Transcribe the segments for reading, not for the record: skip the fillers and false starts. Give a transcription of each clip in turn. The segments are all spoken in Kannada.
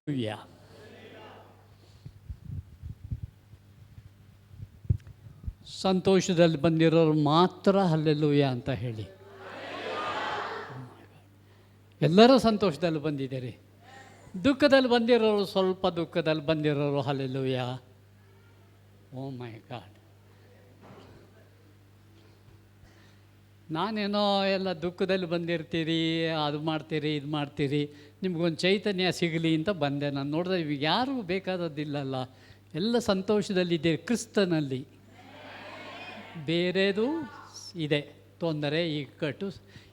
ಹಲ್ಲೆಲೂಯಾ. ಸಂತೋಷದಲ್ಲಿ ಬಂದಿರೋರು ಮಾತ್ರ ಹಲ್ಲೆಲೂಯಾ ಅಂತ ಹೇಳಿ. ಎಲ್ಲರೂ ಸಂತೋಷದಲ್ಲಿ ಬಂದಿದ್ದೀರಿ. ದುಃಖದಲ್ಲಿ ಬಂದಿರೋರು, ಸ್ವಲ್ಪ ದುಃಖದಲ್ಲಿ ಬಂದಿರೋರು ಹಲ್ಲೆಲೂಯಾ. ಓ ಮೈ ಗಾಡ್. ನಾನೇನೋ ಎಲ್ಲ ದುಃಖದಲ್ಲಿ ಬಂದಿರ್ತೀರಿ, ಅದು ಮಾಡ್ತೀರಿ, ಇದು ಮಾಡ್ತೀರಿ, ನಿಮ್ಗೊಂದು ಚೈತನ್ಯ ಸಿಗಲಿ ಅಂತ ಬಂದೆ. ನಾನು ನೋಡಿದ್ರೆ ಇವಾಗ ಯಾರೂ ಬೇಕಾದದ್ದಿಲ್ಲಲ್ಲ, ಎಲ್ಲ ಸಂತೋಷದಲ್ಲಿದ್ದೀರಿ ಕ್ರಿಸ್ತನಲ್ಲಿ. ಬೇರೆದು ಇದೆ ತೊಂದರೆ, ಇಕ್ಕಟ್ಟು.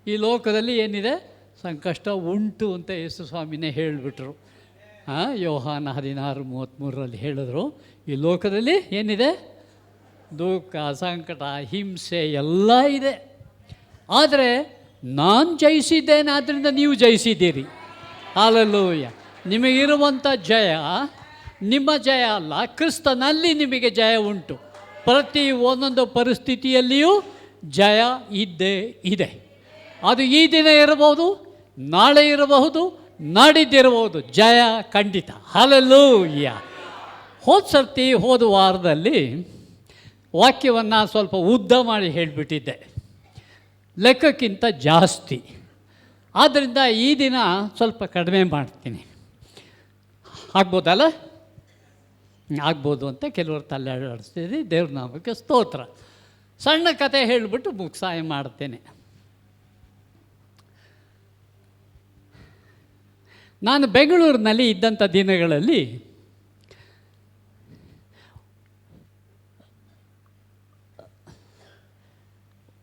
ಈ ಲೋಕದಲ್ಲಿ ಏನಿದೆ, ಸಂಕಷ್ಟ ಉಂಟು ಅಂತ ಯೇಸು ಸ್ವಾಮಿನೇ ಹೇಳಿಬಿಟ್ರು. ಯೋಹಾನ 16:33 ಹೇಳಿದ್ರು, ಈ ಲೋಕದಲ್ಲಿ ಏನಿದೆ, ದುಃಖ, ಸಂಕಟ, ಹಿಂಸೆ ಎಲ್ಲ ಇದೆ. ಆದರೆ ನಾನು ಜಯಿಸಿದ್ದೇನೆ, ಆದ್ದರಿಂದ ನೀವು ಜಯಿಸಿದ್ದೀರಿ. ಹಲ್ಲೆಲೂಯಾ. ನಿಮಗಿರುವಂಥ ಜಯ ನಿಮ್ಮ ಜಯ ಅಲ್ಲ, ಕ್ರಿಸ್ತನಲ್ಲಿ ನಿಮಗೆ ಜಯ ಉಂಟು. ಪ್ರತಿ ಒಂದೊಂದು ಪರಿಸ್ಥಿತಿಯಲ್ಲಿಯೂ ಜಯ ಇದ್ದೇ ಇದೆ. ಅದು ಈ ದಿನ ಇರಬಹುದು, ನಾಳೆ ಇರಬಹುದು, ನಾಡಿದ್ದಿರಬಹುದು, ಜಯ ಖಂಡಿತ. ಹಲ್ಲೆಲೂಯಾ. ಹೋದ ವಾರದಲ್ಲಿ ವಾಕ್ಯವನ್ನು ಸ್ವಲ್ಪ ಉದ್ದ ಮಾಡಿ ಹೇಳಿಬಿಟ್ಟಿದ್ದೆ, ಲೆಕ್ಕಕ್ಕಿಂತ ಜಾಸ್ತಿ. ಆದ್ದರಿಂದ ಈ ದಿನ ಸ್ವಲ್ಪ ಕಡಿಮೆ ಮಾಡ್ತೀನಿ. ಆಗ್ಬೋದಲ್ಲ? ಆಗ್ಬೋದು ಅಂತ ಕೆಲವರು ತಲೆಯಾಡಿಸ್ತೀರಿ. ದೇವ್ರ ನಾಮಕ್ಕೆ ಸ್ತೋತ್ರ. ಸಣ್ಣ ಕತೆ ಹೇಳಿಬಿಟ್ಟು ಮುಕ್ತಾಯ ಮಾಡ್ತೇನೆ. ನಾನು ಬೆಂಗಳೂರಿನಲ್ಲಿ ಇದ್ದಂಥ ದಿನಗಳಲ್ಲಿ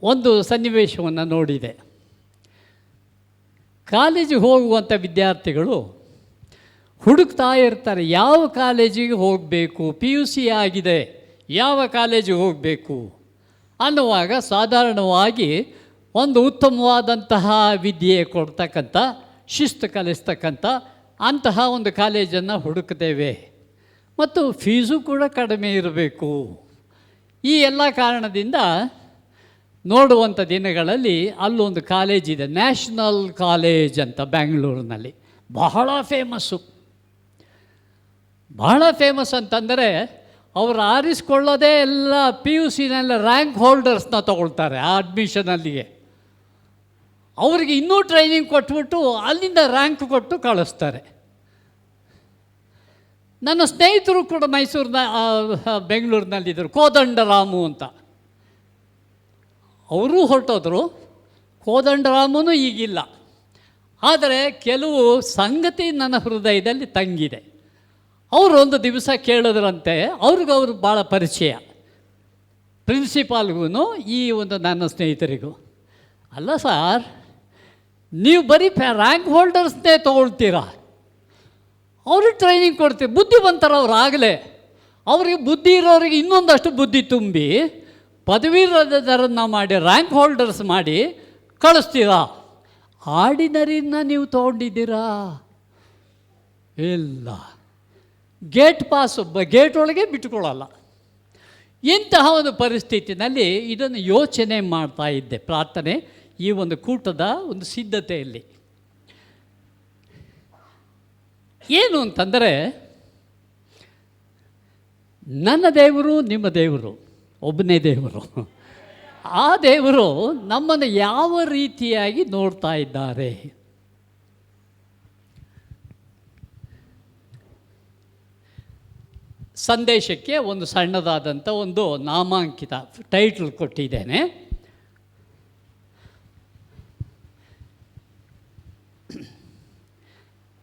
ಒಂದು ಸನ್ನಿವೇಶವನ್ನು ನೋಡಿದೆ. ಕಾಲೇಜಿಗೆ ಹೋಗುವಂಥ ವಿದ್ಯಾರ್ಥಿಗಳು ಹುಡುಕ್ತಾ ಇರ್ತಾರೆ, ಯಾವ ಕಾಲೇಜಿಗೆ ಹೋಗಬೇಕು, PUC ಆಗಿದೆ, ಯಾವ ಕಾಲೇಜಿಗೆ ಹೋಗಬೇಕು ಅನ್ನುವಾಗ ಸಾಧಾರಣವಾಗಿ ಒಂದು ಉತ್ತಮವಾದಂತಹ ವಿದ್ಯೆ ಕೊಡ್ತಕ್ಕಂಥ, ಶಿಸ್ತು ಕಲಿಸ್ತಕ್ಕಂಥ ಅಂತಹ ಒಂದು ಕಾಲೇಜನ್ನು ಹುಡುಕ್ತೇವೆ. ಮತ್ತು ಫೀಸು ಕೂಡ ಕಡಿಮೆ ಇರಬೇಕು. ಈ ಎಲ್ಲ ಕಾರಣದಿಂದ ನೋಡುವಂಥ ದಿನಗಳಲ್ಲಿ ಅಲ್ಲೊಂದು ಕಾಲೇಜಿದೆ, ನ್ಯಾಷನಲ್ ಕಾಲೇಜ್ ಅಂತ ಬೆಂಗಳೂರಿನಲ್ಲಿ. ಬಹಳ ಫೇಮಸ್ಸು. ಬಹಳ ಫೇಮಸ್ ಅಂತಂದರೆ ಅವರು ಆರಿಸ್ಕೊಳ್ಳೋದೇ ಎಲ್ಲ PUCನಲ್ಲಿ ರ್ಯಾಂಕ್ ಹೋಲ್ಡರ್ಸ್ನ ತಗೊಳ್ತಾರೆ ಆ ಅಡ್ಮಿಷನಲ್ಲಿಗೆ. ಅವರಿಗೆ ಇನ್ನೂ ಟ್ರೈನಿಂಗ್ ಕೊಟ್ಬಿಟ್ಟು ಅಲ್ಲಿಂದ ರ್ಯಾಂಕ್ ಕೊಟ್ಟು ಕಳಿಸ್ತಾರೆ. ನನ್ನ ಸ್ನೇಹಿತರು ಕೂಡ ಬೆಂಗಳೂರಿನಲ್ಲಿದ್ದರು, ಕೋದಂಡರಾಮು ಅಂತ. ಅವರೂ ಹೊರಟೋದ್ರು. ಕೋದಂಡರಾಮನೂ ಈಗಿಲ್ಲ. ಆದರೆ ಕೆಲವು ಸಂಗತಿ ನನ್ನ ಹೃದಯದಲ್ಲಿ ತಂಗಿದೆ. ಅವರು ಒಂದು ದಿವಸ ಕೇಳಿದ್ರಂತೆ, ಅವ್ರಿಗವ್ರು ಭಾಳ ಪರಿಚಯ, ಪ್ರಿನ್ಸಿಪಾಲ್ಗೂ ಈ ಒಂದು ನನ್ನ ಸ್ನೇಹಿತರಿಗೂ. ಅಲ್ಲ ಸಾರ್, ನೀವು ಬರೀ ರ್ಯಾಂಕ್ ಹೋಲ್ಡರ್ಸ್ನೇ ತೊಗೊಳ್ತೀರಾ, ಅವ್ರಿಗೆ ಟ್ರೈನಿಂಗ್ ಕೊಡ್ತೀವಿ. ಬುದ್ಧಿವಂತರ ಅವ್ರು ಆಗಲೇ, ಅವ್ರಿಗೆ ಬುದ್ಧಿ ಇರೋರಿಗೆ ಇನ್ನೊಂದಷ್ಟು ಬುದ್ಧಿ ತುಂಬಿ ಪದವೀಧರನ್ನ ಮಾಡಿ ರ್ಯಾಂಕ್ ಹೋಲ್ಡರ್ಸ್ ಮಾಡಿ ಕಳಿಸ್ತೀರಾ. ಆರ್ಡಿನರಿನ ನೀವು ತೊಗೊಂಡಿದ್ದೀರಾ? ಇಲ್ಲ. ಗೇಟ್ ಪಾಸ್, ಗೇಟ್ ಒಳಗೆ ಬಿಟ್ಟುಕೊಳ್ಳಲ್ಲ. ಇಂತಹ ಒಂದು ಪರಿಸ್ಥಿತಿನಲ್ಲಿ ಇದನ್ನು ಯೋಚನೆ ಮಾಡ್ತಾ ಇದ್ದೆ ಪ್ರಾರ್ಥನೆ, ಈ ಒಂದು ಕೂಟದ ಒಂದು ಸಿದ್ಧತೆಯಲ್ಲಿ. ಏನು ಅಂತಂದರೆ, ನನ್ನ ದೇವರು ನಿಮ್ಮ ದೇವರು ಒಬ್ಬನೇ ದೇವರು. ಆ ದೇವರು ನಮ್ಮನ್ನು ಯಾವ ರೀತಿಯಾಗಿ ನೋಡ್ತಾ ಇದ್ದಾರೆ? ಸಂದೇಶಕ್ಕೆ ಒಂದು ಸಣ್ಣದಾದಂಥ ಒಂದು ನಾಮಾಂಕಿತ ಟೈಟಲ್ ಕೊಟ್ಟಿದ್ದೇನೆ.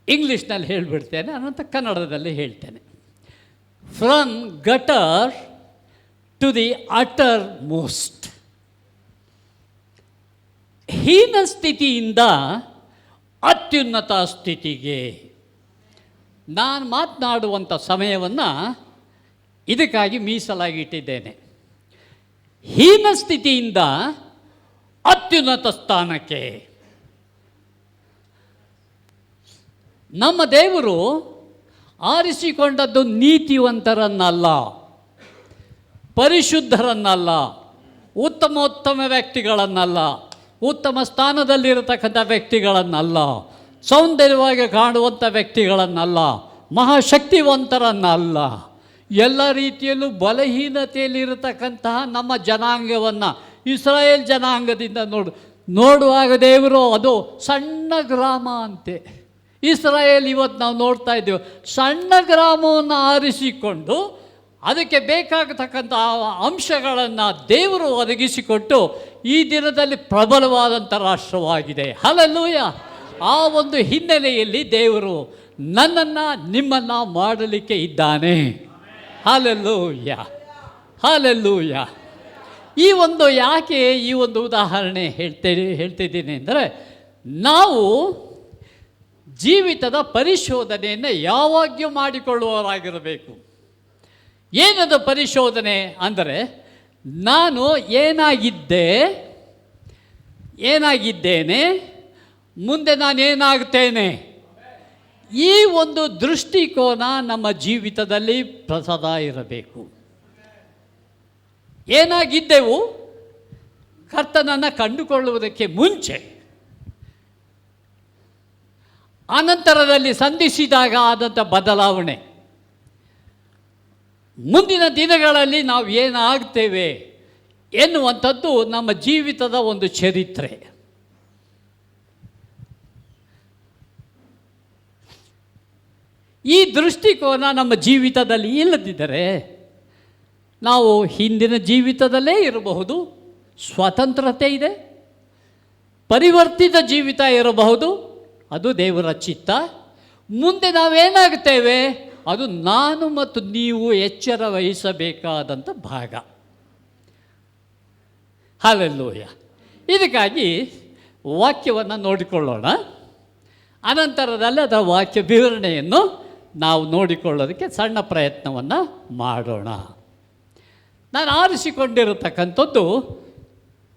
ಇಂಗ್ಲೀಷ್ನಲ್ಲಿ ಹೇಳಿಬಿಡ್ತೇನೆ, ಅನಂತರ ಕನ್ನಡದಲ್ಲಿ ಹೇಳ್ತೇನೆ. From gutter to the uttermost. ಹೀನ ಸ್ಥಿತಿಯಿಂದ ಅತ್ಯುನ್ನತ ಸ್ಥಿತಿಗೆ. ನಾನು ಮಾತನಾಡುವಂಥ ಸಮಯವನ್ನು ಇದಕ್ಕಾಗಿ ಮೀಸಲಾಗಿ ಇಟ್ಟಿದ್ದೇನೆ. ಹೀನ ಸ್ಥಿತಿಯಿಂದ ಅತ್ಯುನ್ನತ ಸ್ಥಾನಕ್ಕೆ. ನಮ್ಮ ದೇವರು ಆರಿಸಿಕೊಂಡದ್ದು ನೀತಿವಂತರನ್ನಲ್ಲ, ಪರಿಶುದ್ಧರನ್ನಲ್ಲ, ಉತ್ತಮೋತ್ತಮ ವ್ಯಕ್ತಿಗಳನ್ನಲ್ಲ, ಉತ್ತಮ ಸ್ಥಾನದಲ್ಲಿರತಕ್ಕಂಥ ವ್ಯಕ್ತಿಗಳನ್ನಲ್ಲ, ಸೌಂದರ್ಯವಾಗಿ ಕಾಣುವಂಥ ವ್ಯಕ್ತಿಗಳನ್ನಲ್ಲ, ಮಹಾಶಕ್ತಿವಂತರನ್ನಲ್ಲ, ಎಲ್ಲ ರೀತಿಯಲ್ಲೂ ಬಲಹೀನತೆಯಲ್ಲಿರತಕ್ಕಂತಹ ನಮ್ಮ ಜನಾಂಗವನ್ನು, ಇಸ್ರಾಯೇಲ್ ಜನಾಂಗದಿಂದ ನೋಡುವಾಗ ದೇವರು ಅದು ಸಣ್ಣ ಗ್ರಾಮ ಅಂತೆ. ಇಸ್ರಾಯೇಲ್ ಇವತ್ತು ನಾವು ನೋಡ್ತಾ ಇದ್ದೇವೆ, ಸಣ್ಣ ಗ್ರಾಮವನ್ನು ಆರಿಸಿಕೊಂಡು ಅದಕ್ಕೆ ಬೇಕಾಗತಕ್ಕಂಥ ಅಂಶಗಳನ್ನು ದೇವರು ಒದಗಿಸಿಕೊಟ್ಟು ಈ ದಿನದಲ್ಲಿ ಪ್ರಬಲವಾದಂಥ ರಾಷ್ಟ್ರವಾಗಿದೆ. ಹಲ್ಲೆಲೂಯಾ. ಆ ಒಂದು ಹಿನ್ನೆಲೆಯಲ್ಲಿ ದೇವರು ನನ್ನನ್ನು ನಿಮ್ಮನ್ನು ಮಾಡಲಿಕ್ಕೆ ಇದ್ದಾನೆ. Hallelujah, hallelujah. ಯಾಕೆ ಈ ಒಂದು ಉದಾಹರಣೆ ಹೇಳ್ತಿದ್ದೀನಿ ಅಂದರೆ, ನಾವು ಜೀವಿತದ ಪರಿಶೋಧನೆಯನ್ನು ಯಾವಾಗ್ಲೂ ಮಾಡಿಕೊಳ್ಳುವವರಾಗಿರಬೇಕು. ಏನದು ಪರಿಶೋಧನೆ ಅಂದರೆ, ನಾನು ಏನಾಗಿದ್ದೇನೆ, ಮುಂದೆ ನಾನೇನಾಗ್ತೇನೆ, ಈ ಒಂದು ದೃಷ್ಟಿಕೋನ ನಮ್ಮ ಜೀವಿತದಲ್ಲಿ ಸದಾ ಇರಬೇಕು. ಏನಾಗಿದ್ದೆವು ಕರ್ತನನ್ನು ಕಂಡುಕೊಳ್ಳುವುದಕ್ಕೆ ಮುಂಚೆ, ಅನಂತರದಲ್ಲಿ ಸಂಧಿಸಿದಾಗ ಆದಂಥ ಬದಲಾವಣೆ, ಮುಂದಿನ ದಿನಗಳಲ್ಲಿ ನಾವು ಏನಾಗ್ತೇವೆ ಎನ್ನುವಂಥದ್ದು ನಮ್ಮ ಜೀವಿತದ ಒಂದು ಚರಿತ್ರೆ. ಈ ದೃಷ್ಟಿಕೋನ ನಮ್ಮ ಜೀವಿತದಲ್ಲಿ ಇಲ್ಲದಿದ್ದರೆ ನಾವು ಹಿಂದಿನ ಜೀವಿತದಲ್ಲೇ ಇರಬಹುದು, ಸ್ವಾತಂತ್ರ್ಯತೆ ಇದೆ, ಪರಿವರ್ತಿತ ಜೀವಿತ ಇರಬಹುದು, ಅದು ದೇವರ ಚಿತ್ತ. ಮುಂದೆ ನಾವೇನಾಗ್ತೇವೆ ಅದು ನಾನು ಮತ್ತು ನೀವು ಎಚ್ಚರ ವಹಿಸಬೇಕಾದಂಥ ಭಾಗ. ಹಲ್ಲೆಲೂಯಾ. ಇದಕ್ಕಾಗಿ ವಾಕ್ಯವನ್ನು ನೋಡಿಕೊಳ್ಳೋಣ, ಅನಂತರದಲ್ಲಿ ಅದರ ವಾಕ್ಯ ವಿವರಣೆಯನ್ನು ನಾವು ನೋಡಿಕೊಳ್ಳೋದಕ್ಕೆ ಸಣ್ಣ ಪ್ರಯತ್ನವನ್ನು ಮಾಡೋಣ. ನಾನು ಆರಿಸಿಕೊಂಡಿರತಕ್ಕಂಥದ್ದು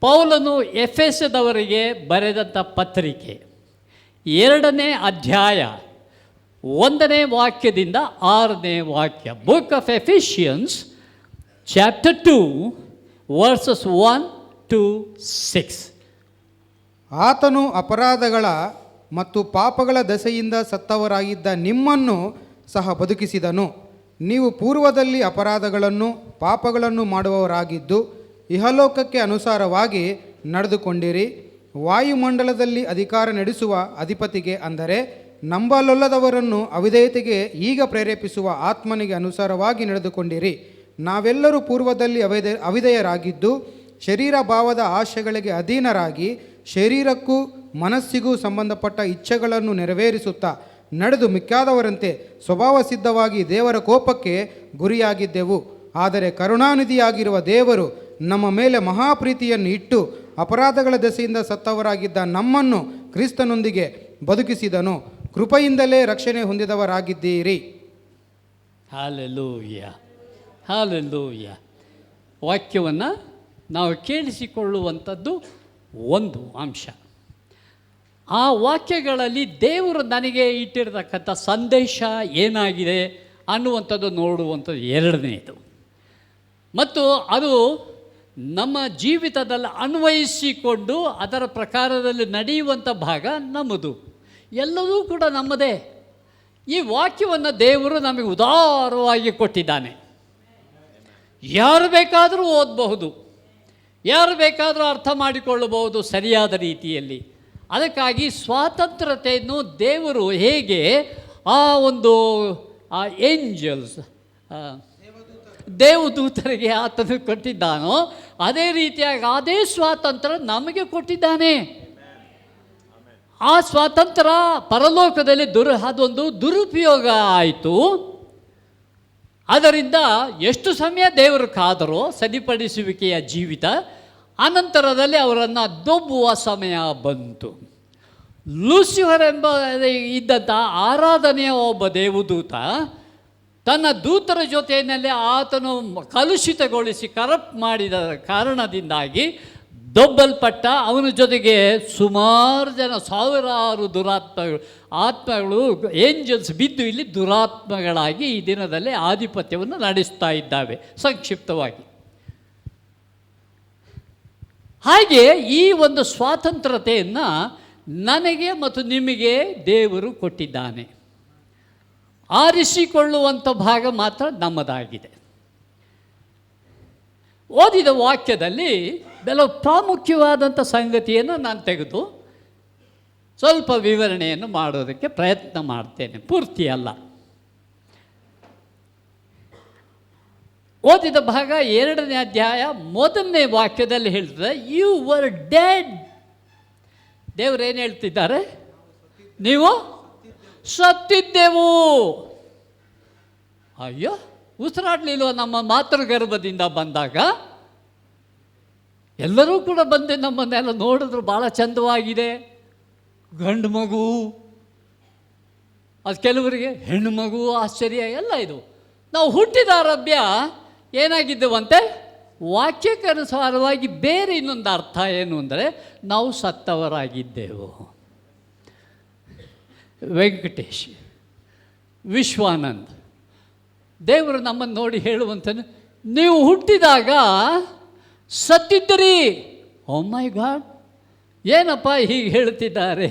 ಪೌಲನು ಎಫೆಸದವರಿಗೆ ಬರೆದಂಥ ಪತ್ರಿಕೆ 2ನೇ ಅಧ್ಯಾಯ 1ನೇ ವಾಕ್ಯದಿಂದ 6ನೇ ವಾಕ್ಯ. Book of Ephesians chapter 2 versus 1 to 6. ಆತನು ಅಪರಾಧಗಳ ಮತ್ತು ಪಾಪಗಳ ದೆಸೆಯಿಂದ ಸತ್ತವರಾಗಿದ್ದ ನಿಮ್ಮನ್ನು ಸಹ ಬದುಕಿಸಿದನು. ನೀವು ಪೂರ್ವದಲ್ಲಿ ಅಪರಾಧಗಳನ್ನು ಪಾಪಗಳನ್ನು ಮಾಡುವವರಾಗಿದ್ದು ಇಹಲೋಕಕ್ಕೆ ಅನುಸಾರವಾಗಿ ನಡೆದುಕೊಂಡಿರಿ. ವಾಯುಮಂಡಲದಲ್ಲಿ ಅಧಿಕಾರ ನಡೆಸುವ ಅಧಿಪತಿಗೆ, ಅಂದರೆ ನಂಬಲೊಲ್ಲದವರನ್ನು ಅವಿಧೇಯತೆಗೆ ಈಗ ಪ್ರೇರೇಪಿಸುವ ಆತ್ಮನಿಗೆ ಅನುಸಾರವಾಗಿ ನಡೆದುಕೊಂಡಿರಿ. ನಾವೆಲ್ಲರೂ ಪೂರ್ವದಲ್ಲಿ ಅವಿಧೇಯರಾಗಿದ್ದು ಶರೀರ ಭಾವದ ಆಶೆಗಳಿಗೆ ಅಧೀನರಾಗಿ ಶರೀರಕ್ಕೂ ಮನಸ್ಸಿಗೂ ಸಂಬಂಧಪಟ್ಟ ಇಚ್ಛೆಗಳನ್ನು ನೆರವೇರಿಸುತ್ತಾ ನಡೆದು ಮಿಕ್ಕಾದವರಂತೆ ಸ್ವಭಾವ ಸಿದ್ಧವಾಗಿ ದೇವರ ಕೋಪಕ್ಕೆ ಗುರಿಯಾಗಿದ್ದೆವು. ಆದರೆ ಕರುಣಾನಿಧಿಯಾಗಿರುವ ದೇವರು ನಮ್ಮ ಮೇಲೆ ಮಹಾಪ್ರೀತಿಯನ್ನು ಇಟ್ಟು ಅಪರಾಧಗಳ ದೆಸೆಯಿಂದ ಸತ್ತವರಾಗಿದ್ದ ನಮ್ಮನ್ನು ಕ್ರಿಸ್ತನೊಂದಿಗೆ ಬದುಕಿಸಿದನು. ಕೃಪೆಯಿಂದಲೇ ರಕ್ಷಣೆ ಹೊಂದಿದವರಾಗಿದ್ದೀರಿ. Hallelujah, hallelujah. ವಾಕ್ಯವನ್ನು ನಾವು ಕೇಳಿಸಿಕೊಳ್ಳುವಂಥದ್ದು ಒಂದು ಅಂಶ. ಆ ವಾಕ್ಯಗಳಲ್ಲಿ ದೇವರು ನನಗೆ ಇಟ್ಟಿರತಕ್ಕಂಥ ಸಂದೇಶ ಏನಾಗಿದೆ ಅನ್ನುವಂಥದ್ದು ನೋಡುವಂಥದ್ದು ಎರಡನೇದು. ಮತ್ತು ಅದು ನಮ್ಮ ಜೀವಿತದಲ್ಲಿ ಅನ್ವಯಿಸಿಕೊಂಡು ಅದರ ಪ್ರಕಾರದಲ್ಲಿ ನಡೆಯುವಂಥ ಭಾಗ ನಮ್ಮದು, ಎಲ್ಲವೂ ಕೂಡ ನಮ್ಮದೇ. ಈ ವಾಕ್ಯವನ್ನು ದೇವರು ನಮಗೆ ಉದಾರವಾಗಿ ಕೊಟ್ಟಿದ್ದಾನೆ. ಯಾರು ಬೇಕಾದರೂ ಓದಬಹುದು, ಯಾರು ಬೇಕಾದರೂ ಅರ್ಥ ಮಾಡಿಕೊಳ್ಳಬಹುದು ಸರಿಯಾದ ರೀತಿಯಲ್ಲಿ. ಅದಕ್ಕಾಗಿ ಸ್ವಾತಂತ್ರ್ಯತೆಯನ್ನು ದೇವರು ಹೇಗೆ ಆ ಒಂದು ಏಂಜಲ್ಸ್ ದೇವದೂತರಿಗೆ ಆತನು ಕೊಟ್ಟಿದ್ದಾನೋ ಅದೇ ರೀತಿಯಾಗಿ ಅದೇ ಸ್ವಾತಂತ್ರ್ಯ ನಮಗೆ ಕೊಟ್ಟಿದ್ದಾನೆ. ಆ ಸ್ವಾತಂತ್ರ್ಯ ಪರಲೋಕದಲ್ಲಿ ಅದೊಂದು ದುರುಪಯೋಗ ಆಯಿತು. ಅದರಿಂದ ಎಷ್ಟು ಸಮಯ ದೇವರು ಕಾದರೋ ಸರಿಪಡಿಸುವಿಕೆಯ ಜೀವಿತ, ಅನಂತರದಲ್ಲಿ ಅವರನ್ನು ದೊಬ್ಬುವ ಸಮಯ ಬಂತು. ಲೂಸಿಫರ್ ಎಂಬ ಇದ್ದಂಥ ಆರಾಧನೆಯ ಒಬ್ಬ ದೇವದೂತ ತನ್ನ ದೂತರ ಜೊತೆಯಲ್ಲಿ ಆತನು ಕಲುಷಿತಗೊಳಿಸಿ ಕರಪ್ಟ್ ಮಾಡಿದ ಕಾರಣದಿಂದಾಗಿ ದೊಬ್ಬಲ್ಪಟ್ಟ. ಅವನ ಜೊತೆಗೆ ಸುಮಾರು ಜನ, ಸಾವಿರಾರು ಆತ್ಮಗಳು ಏಂಜಲ್ಸ್ ಬಿದ್ದು ಇಲ್ಲಿ ದುರಾತ್ಮಗಳಾಗಿ ಈ ದಿನದಲ್ಲಿ ಆಧಿಪತ್ಯವನ್ನು ನಡೆಸ್ತಾ ಇದ್ದಾವೆ ಸಂಕ್ಷಿಪ್ತವಾಗಿ. ಹಾಗೆ ಈ ಒಂದು ಸ್ವಾತಂತ್ರ್ಯತೆಯನ್ನು ನನಗೆ ಮತ್ತು ನಿಮಗೆ ದೇವರು ಕೊಟ್ಟಿದ್ದಾನೆ. ಆರಿಸಿಕೊಳ್ಳುವಂಥ ಭಾಗ ಮಾತ್ರ ನಮ್ಮದಾಗಿದೆ. ಓದಿದ ವಾಕ್ಯದಲ್ಲಿ ಕೆಲವು ಪ್ರಾಮುಖ್ಯವಾದಂಥ ಸಂಗತಿಯನ್ನು ನಾನು ತೆಗೆದು ಸ್ವಲ್ಪ ವಿವರಣೆಯನ್ನು ಮಾಡೋದಕ್ಕೆ ಪ್ರಯತ್ನ ಮಾಡ್ತೇನೆ, ಪೂರ್ತಿ ಅಲ್ಲ. ಓದಿದ ಭಾಗ 2ನೇ ಅಧ್ಯಾಯ 1ನೇ ವಾಕ್ಯದಲ್ಲಿ ಹೇಳ್ತದೆ, ಯು ವರ್ ಡೆಡ್. ದೇವರೇನು ಹೇಳ್ತಿದ್ದಾರೆ? ನೀವು ಸತ್ತಿದ್ದೆವು. ಅಯ್ಯೋ, ಉಸಿರಾಡಲಿಲ್ವ ನಮ್ಮ ಮಾತೃಗರ್ಭದಿಂದ ಬಂದಾಗ? ಎಲ್ಲರೂ ಕೂಡ ಬಂದು ನಮ್ಮನ್ನೆಲ್ಲ ನೋಡಿದ್ರು, ಭಾಳ ಚಂದವಾಗಿದೆ, ಗಂಡು ಮಗು, ಅದು ಕೆಲವರಿಗೆ ಹೆಣ್ಣು ಮಗು, ಆಶ್ಚರ್ಯ ಎಲ್ಲ. ಇದು ನಾವು ಹುಟ್ಟಿದ ಆರಭ್ಯ ಏನಾಗಿದ್ದೆವಂತೆ? ವಾಕ್ಯಕ್ಕನುಸಾರವಾಗಿ ಬೇರೆ ಇನ್ನೊಂದು ಅರ್ಥ ಏನು ಅಂದರೆ ನಾವು ಸತ್ತವರಾಗಿದ್ದೆವು. ವೆಂಕಟೇಶ್, ವಿಶ್ವಾನಂದ್ ದೇವರು ನಮ್ಮನ್ನು ನೋಡಿ ಹೇಳುವಂತ, ನೀವು ಹುಟ್ಟಿದಾಗ ಸತ್ತಿದ್ದಿರಿ. ಓ ಮೈ ಗಾಡ್, ಏನಪ್ಪ ಹೀಗೆ ಹೇಳ್ತಿದ್ದಾರೆ?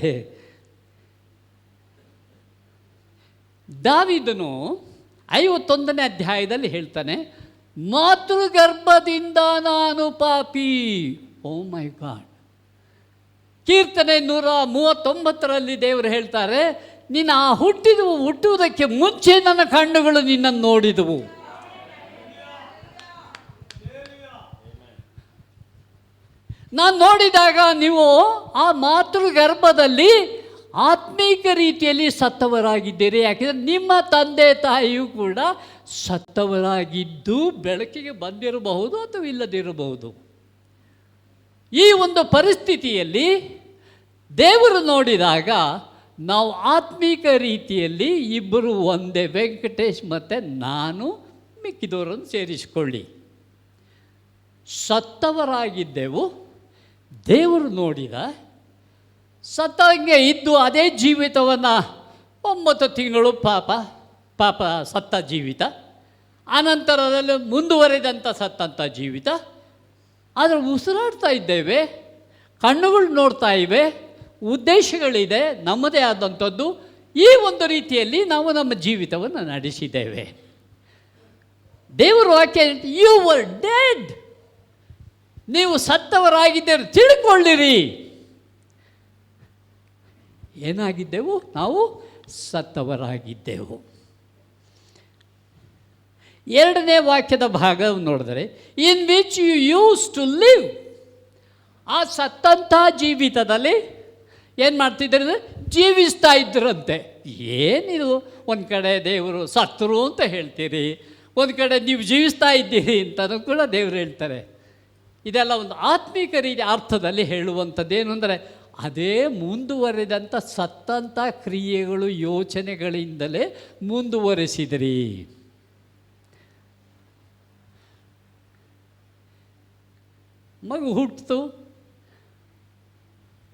ದಾವೀದನು 51ನೇ ಅಧ್ಯಾಯದಲ್ಲಿ ಹೇಳ್ತಾನೆ, ಮಾತೃಗರ್ಭದಿಂದ ನಾನು ಪಾಪಿ. ಓ ಮೈ ಗಾಡ್. ಕೀರ್ತನೆ 139ರಲ್ಲಿ ದೇವರು ಹೇಳ್ತಾರೆ, ನೀನು ಹುಟ್ಟುವುದಕ್ಕೆ ಮುಂಚೆ ನನ್ನ ಕಣ್ಣುಗಳು ನಿನ್ನನ್ನು ನೋಡಿದವು. ನಾನು ನೋಡಿದಾಗ ನೀವು ಆ ಮಾತೃಗರ್ಭದಲ್ಲಿ ಆತ್ಮೀಕ ರೀತಿಯಲ್ಲಿ ಸತ್ತವರಾಗಿದ್ದೀರಿ. ಯಾಕೆಂದರೆ ನಿಮ್ಮ ತಂದೆ ತಾಯಿಯೂ ಕೂಡ ಸತ್ತವರಾಗಿದ್ದು ಬೆಳಕಿಗೆ ಬಂದಿರಬಹುದು ಅಥವಾ ಇಲ್ಲದಿರಬಹುದು. ಈ ಒಂದು ಪರಿಸ್ಥಿತಿಯಲ್ಲಿ ದೇವರು ನೋಡಿದಾಗ ನಾವು ಆತ್ಮೀಕ ರೀತಿಯಲ್ಲಿ ಇಬ್ಬರು ಒಂದೇ, ವೆಂಕಟೇಶ್ ಮತ್ತು ನಾನು, ಮಿಕ್ಕಿದವರನ್ನು ಸೇರಿಸಿಕೊಳ್ಳಿ, ಸತ್ತವರಾಗಿದ್ದೆವು. ದೇವರು ನೋಡಿದ, ಸತ್ತಂಗೆ ಇದ್ದು ಅದೇ ಜೀವಿತವನ್ನು 9 ತಿಂಗಳು ಪಾಪ ಸತ್ತ ಜೀವಿತ, ಆನಂತರದಲ್ಲಿ ಮುಂದುವರೆದಂಥ ಸತ್ತಂಥ ಜೀವಿತ. ಆದರೆ ಉಸಿರಾಡ್ತಾ ಇದ್ದೇವೆ, ಕಣ್ಣುಗಳು ನೋಡ್ತಾ ಇವೆ, ಉದ್ದೇಶಗಳಿದೆ ನಮ್ಮದೇ ಆದಂಥದ್ದು. ಈ ಒಂದು ರೀತಿಯಲ್ಲಿ ನಾವು ನಮ್ಮ ಜೀವಿತವನ್ನು ನಡೆಸಿದ್ದೇವೆ. ದೇವರು ವಾಕ್ಯ, ಯು ವರ್ ಡೆಡ್, ನೀವು ಸತ್ತವರಾಗಿದ್ದೀರಿ, ತಿಳ್ಕೊಳ್ಳಿರಿ. ಏನಾಗಿದ್ದೆವು? ನಾವು ಸತ್ತವರಾಗಿದ್ದೆವು. 2ನೇ ವಾಕ್ಯದ ಭಾಗ ನೋಡಿದರೆ, in which you used to live. ಆ ಸತ್ತಂಥ ಜೀವಿತದಲ್ಲಿ ಏನು ಮಾಡ್ತಿದ್ದಾರೆ? ಜೀವಿಸ್ತಾ ಇದ್ದರಂತೆ. ಏನಿದು, ಒಂದು ಕಡೆ ದೇವರು ಸತ್ತರು ಅಂತ ಹೇಳ್ತೀರಿ, ಒಂದು ಕಡೆ ನೀವು ಜೀವಿಸ್ತಾ ಇದ್ದೀರಿ ಅಂತಲೂ ಕೂಡ ದೇವರು ಹೇಳ್ತಾರೆ. ಇದೆಲ್ಲ ಒಂದು ಆತ್ಮೀಕ ರೀತಿಯ ಅರ್ಥದಲ್ಲಿ ಹೇಳುವಂಥದ್ದೇನು ಅಂದರೆ, ಅದೇ ಮುಂದುವರೆದಂಥ ಸತ್ತಂಥ ಕ್ರಿಯೆಗಳು, ಯೋಚನೆಗಳಿಂದಲೇ ಮುಂದುವರೆಸಿದಿರಿ. ಮಗು ಹುಟ್ಟಿತು,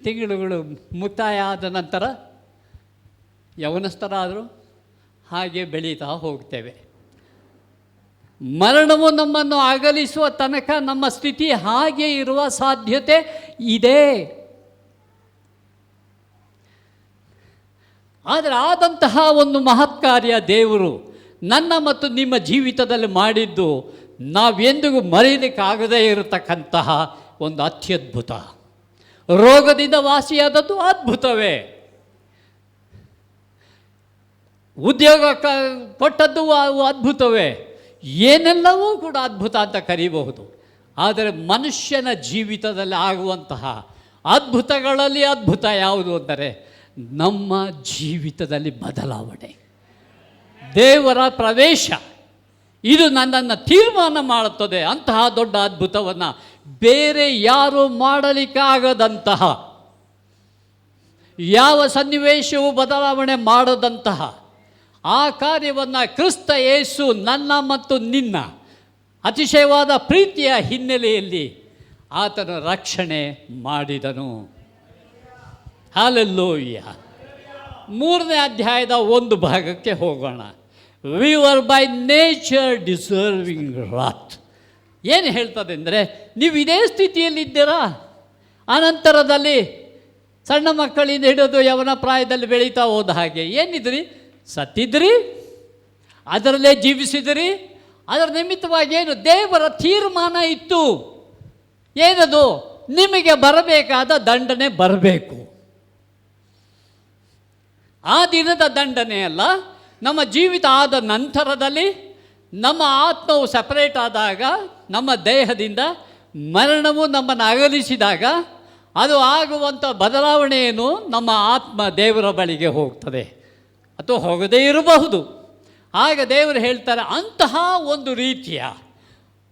ತಿಂಗಳುಗಳು ಮುಕ್ತಾಯ ಆದ ನಂತರ ಯೌವನಸ್ಥರಾದರು, ಹಾಗೆ ಬೆಳೀತಾ ಹೋಗ್ತೇವೆ. ಮರಣವು ನಮ್ಮನ್ನು ಅಗಲಿಸುವ ತನಕ ನಮ್ಮ ಸ್ಥಿತಿ ಹಾಗೆ ಇರುವ ಸಾಧ್ಯತೆ ಇದೆ. ಆದರೆ ಆದಂತಹ ಒಂದು ಮಹತ್ ಕಾರ್ಯ ದೇವರು ನನ್ನ ಮತ್ತು ನಿಮ್ಮ ಜೀವಿತದಲ್ಲಿ ಮಾಡಿದ್ದು ನಾವೆಂದಿಗೂ ಮರೆಯಲಿಕ್ಕಾಗದೇ ಇರತಕ್ಕಂತಹ ಒಂದು ಅತ್ಯದ್ಭುತ. ರೋಗದಿಂದ ವಾಸಿಯಾದದ್ದು ಅದ್ಭುತವೇ, ಉದ್ಯೋಗ ಕೊಟ್ಟದ್ದು ಅದ್ಭುತವೇ, ಏನೆಲ್ಲವೂ ಕೂಡ ಅದ್ಭುತ ಅಂತ ಕರೀಬಹುದು. ಆದರೆ ಮನುಷ್ಯನ ಜೀವಿತದಲ್ಲಿ ಆಗುವಂತಹ ಅದ್ಭುತಗಳಲ್ಲಿ ಅದ್ಭುತ ಯಾವುದು ಅಂದರೆ ನಮ್ಮ ಜೀವಿತದಲ್ಲಿ ಬದಲಾವಣೆ, ದೇವರ ಪ್ರವೇಶ. ಇದು ನನ್ನನ್ನು ತೀರ್ಮಾನ ಮಾಡುತ್ತದೆ. ಅಂತಹ ದೊಡ್ಡ ಅದ್ಭುತವನ್ನು ಬೇರೆ ಯಾರು ಮಾಡಲಿಕ್ಕಾಗದಂತಹ, ಯಾವ ಸನ್ನಿವೇಶವೂ ಬದಲಾವಣೆ ಮಾಡದಂತಹ ಆ ಕಾರ್ಯವನ್ನು ಕ್ರಿಸ್ತ ಯೇಸು ನನ್ನ ಮತ್ತು ನಿನ್ನ ಅತಿಶಯವಾದ ಪ್ರೀತಿಯ ಹಿನ್ನೆಲೆಯಲ್ಲಿ ಆತನು ರಕ್ಷಣೆ ಮಾಡಿದನು. ಹಲ್ಲೆಲೂಯಾ. 3ನೇ ಅಧ್ಯಾಯದ ಒಂದು ಭಾಗಕ್ಕೆ ಹೋಗೋಣ. We were by nature deserving wrath. ಏನು ಹೇಳ್ತದೆ ಅಂದರೆ, ನೀವು ಇದೇ ಸ್ಥಿತಿಯಲ್ಲಿದ್ದೀರಾ. ಅನಂತರದಲ್ಲಿ ಸಣ್ಣ ಮಕ್ಕಳಿಂದ ಹಿಡಿದು ಯವನ ಪ್ರಾಯದಲ್ಲಿ ಬೆಳೀತಾ ಹೋದ ಹಾಗೆ ಏನಿದ್ರಿ? ಸತ್ತಿದ್ರಿ, ಅದರಲ್ಲೇ ಜೀವಿಸಿದಿರಿ. ಅದರ ನಿಮಿತ್ತವಾಗಿ ಏನು ದೇವರ ತೀರ್ಮಾನ ಇತ್ತು. ಏನದು? ನಿಮಗೆ ಬರಬೇಕಾದ ದಂಡನೆ ಬರಬೇಕು. ಆ ದಿನದ ದಂಡನೆ ಅಲ್ಲ, ನಮ್ಮ ಜೀವಿತ ಆದ ನಂತರದಲ್ಲಿ ನಮ್ಮ ಆತ್ಮವು ಸಪರೇಟ್ ಆದಾಗ, ನಮ್ಮ ದೇಹದಿಂದ ಮರಣವು ನಮ್ಮನ್ನು ಅಗಲಿಸಿದಾಗ ಅದು ಆಗುವಂಥ ಬದಲಾವಣೆ ಏನು? ನಮ್ಮ ಆತ್ಮ ದೇವರ ಬಳಿಗೆ ಹೋಗ್ತದೆ ಅಥವಾ ಹೋಗದೇ ಇರಬಹುದು. ಆಗ ದೇವರು ಹೇಳ್ತಾರೆ, ಅಂತಹ ಒಂದು ರೀತಿಯ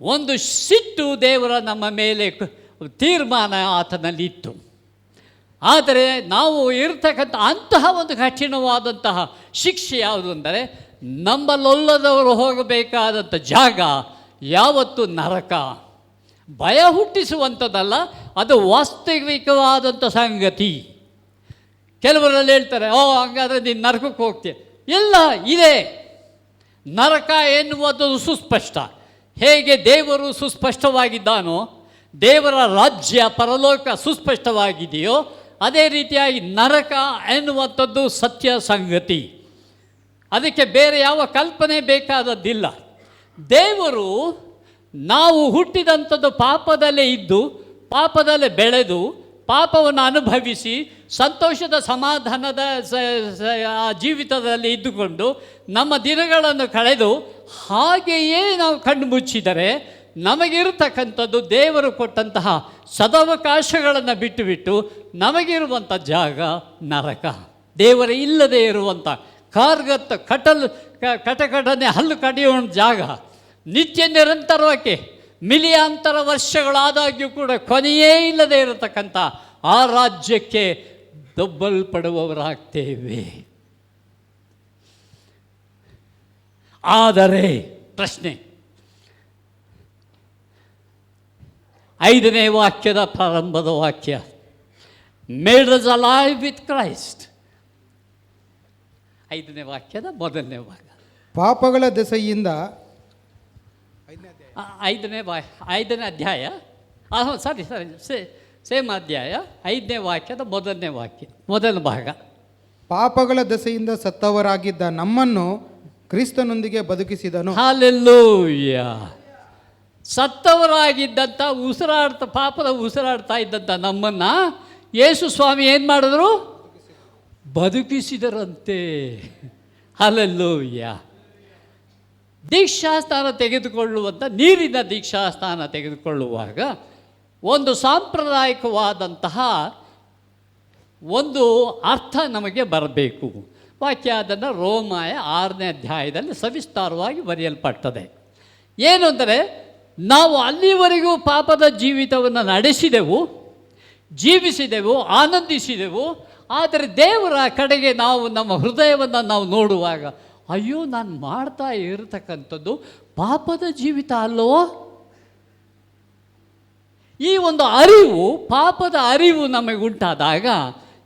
ಒಂದು ಸಿಟ್ಟು ದೇವರ ನಮ್ಮ ಮೇಲೆ ತೀರ್ಮಾನ ಆತನಲ್ಲಿತ್ತು. ಆದರೆ ನಾವು ಇರತಕ್ಕಂಥ ಅಂತಹ ಒಂದು ಕಠಿಣವಾದಂತಹ ಶಿಕ್ಷೆ ಯಾವುದು ಅಂದರೆ, ನಮ್ಮಲ್ಲೊಲ್ಲದವರು ಹೋಗಬೇಕಾದಂಥ ಜಾಗ ಯಾವತ್ತು ನರಕ. ಭಯ ಹುಟ್ಟಿಸುವಂಥದ್ದಲ್ಲ, ಅದು ವಾಸ್ತವಿಕವಾದಂಥ ಸಂಗತಿ. ಕೆಲವರಲ್ಲಿ ಹೇಳ್ತಾರೆ, ಹಂಗಾದರೆ ನೀನು ನರಕಕ್ಕೆ ಹೋಗ್ತೀಯ. ಇಲ್ಲ, ಇದೆ. ನರಕ ಎನ್ನುವುದು ಸುಸ್ಪಷ್ಟ. ಹೇಗೆ ದೇವರು ಸುಸ್ಪಷ್ಟವಾಗಿದ್ದಾನೋ, ದೇವರ ರಾಜ್ಯ ಪರಲೋಕ ಸುಸ್ಪಷ್ಟವಾಗಿದೆಯೋ, ಅದೇ ರೀತಿಯಾಗಿ ನರಕ ಎನ್ನುವಂಥದ್ದು ಸತ್ಯ ಸಂಗತಿ. ಅದಕ್ಕೆ ಬೇರೆ ಯಾವ ಕಲ್ಪನೆ ಬೇಕಾದದ್ದಿಲ್ಲ. ದೇವರು ನಾವು ಹುಟ್ಟಿದಂಥದ್ದು ಪಾಪದಲ್ಲೇ ಇದ್ದು, ಪಾಪದಲ್ಲೇ ಬೆಳೆದು, ಪಾಪವನ್ನು ಅನುಭವಿಸಿ, ಸಂತೋಷದ ಸಮಾಧಾನದ ಆ ಜೀವಿತದಲ್ಲಿ ಇದ್ದುಕೊಂಡು ನಮ್ಮ ದಿನಗಳನ್ನು ಕಳೆದು ಹಾಗೆಯೇ ನಾವು ಕಣ್ಣು ಮುಚ್ಚಿದರೆ ನಮಗಿರತಕ್ಕಂಥದ್ದು ದೇವರು ಕೊಟ್ಟಂತಹ ಸದಾವಕಾಶಗಳನ್ನು ಬಿಟ್ಟು ನಮಗಿರುವಂಥ ಜಾಗ ನರಕ. ದೇವರ ಇಲ್ಲದೆ ಇರುವಂಥ ಕಾರ್ಗತ್ತ ಕಟಕಟನೆ ಹಲ್ಲು ಕಡಿಯುವ ಜಾಗ, ನಿತ್ಯ ನಿರಂತರವಾಗಿ ಮಿಲಿಯಾಂತರ ವರ್ಷಗಳಾದಾಗ್ಯೂ ಕೂಡ ಕೊನೆಯೇ ಇಲ್ಲದೆ ಇರತಕ್ಕಂಥ ಆ ರಾಜ್ಯಕ್ಕೆ ದೊಬ್ಬಲ್ಪಡುವವರಾಗ್ತೇವೆ. ಆದರೆ ಪ್ರಶ್ನೆ, 5ನೇ ವಾಕ್ಯದ ಪ್ರಾರಂಭದ ವಾಕ್ಯ, made us alive with Christ. 5ನೇ ವಾಕ್ಯದ ಮೊದಲನೇ ಭಾಗ. ಪಾಪಗಳ ದೆಸೆಯಿಂದ 5ನೇ ಅಧ್ಯಾಯ, ಸರಿ ಸೇಮ್ ಅಧ್ಯಾಯ 5ನೇ ವಾಕ್ಯದ ಮೊದಲನೇ ವಾಕ್ಯ, ಮೊದಲ ಭಾಗ. ಪಾಪಗಳ ದೆಸೆಯಿಂದ ಸತ್ತವರಾಗಿದ್ದ ನಮ್ಮನ್ನು ಕ್ರಿಸ್ತನೊಂದಿಗೆ ಬದುಕಿಸಿದನು. ಹಲ್ಲೆಲೂಯ. ಸತ್ತವರಾಗಿದ್ದಂಥ ಪಾಪದ ಉಸಿರಾಡ್ತಾ ಇದ್ದಂಥ ನಮ್ಮನ್ನು ಯೇಸು ಸ್ವಾಮಿ ಏನು ಮಾಡಿದ್ರು? ಬದುಕಿಸಿದರಂತೆ. ಹಲ್ಲೆಲೂಯ. ದೀಕ್ಷಾಸ್ಥಾನ ತೆಗೆದುಕೊಳ್ಳುವಂಥ, ನೀರಿನ ದೀಕ್ಷಾಸ್ಥಾನ ತೆಗೆದುಕೊಳ್ಳುವಾಗ ಒಂದು ಸಾಂಪ್ರದಾಯಿಕವಾದಂತಹ ಒಂದು ಅರ್ಥ ನಮಗೆ ಬರಬೇಕು. ವಾಕ್ಯ ಅದನ್ನು ರೋಮಾಯ 6ನೇ ಅಧ್ಯಾಯದಲ್ಲಿ ಸವಿಸ್ತಾರವಾಗಿ ಬರೆಯಲ್ಪಟ್ಟದೆ. ಏನು ಅಂದರೆ, ನಾವು ಅಲ್ಲಿವರೆಗೂ ಪಾಪದ ಜೀವಿತವನ್ನು ನಡೆಸಿದೆವು, ಜೀವಿಸಿದೆವು, ಆನಂದಿಸಿದೆವು. ಆದರೆ ದೇವರ ಕಡೆಗೆ ನಾವು ನಮ್ಮ ಹೃದಯವನ್ನು ನಾವು ನೋಡುವಾಗ, ಅಯ್ಯೋ, ನಾನು ಮಾಡ್ತಾ ಇರತಕ್ಕಂಥದ್ದು ಪಾಪದ ಜೀವಿತ ಅಲ್ಲವೋ? ಈ ಒಂದು ಅರಿವು, ಪಾಪದ ಅರಿವು ನಮಗೆ ಉಂಟಾದಾಗ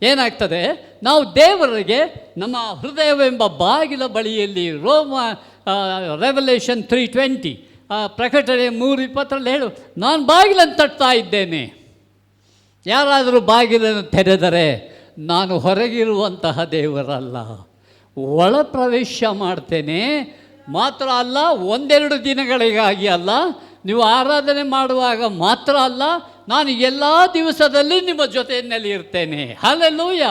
ಏನಾಗ್ತದೆ? ನಾವು ದೇವರಿಗೆ ನಮ್ಮ ಹೃದಯವೆಂಬ ಬಾಗಿಲ ಬಳಿಯಲ್ಲಿ ರೆವಲ್ಯೂಷನ್ 3:20 ಪ್ರಕಟಣೆ 3:20 ಹೇಳು, ನಾನು ಬಾಗಿಲನ್ನು ತಟ್ತಾ ಇದ್ದೇನೆ. ಯಾರಾದರೂ ಬಾಗಿಲನ್ನು ತೆರೆದರೆ ನಾನು ಹೊರಗಿರುವಂತಹ ದೇವರಲ್ಲ, ಒಳ ಪ್ರವೇಶ ಮಾಡ್ತೇನೆ. ಮಾತ್ರ ಅಲ್ಲ, 1-2 ದಿನಗಳಿಗಾಗಿ ಅಲ್ಲ, ನೀವು ಆರಾಧನೆ ಮಾಡುವಾಗ ಮಾತ್ರ ಅಲ್ಲ, ನಾನು ಎಲ್ಲ ದಿವಸದಲ್ಲಿ ನಿಮ್ಮ ಜೊತೆಯಲ್ಲಿ ಇರ್ತೇನೆ. ಹಲ್ಲೆಲೂಯ.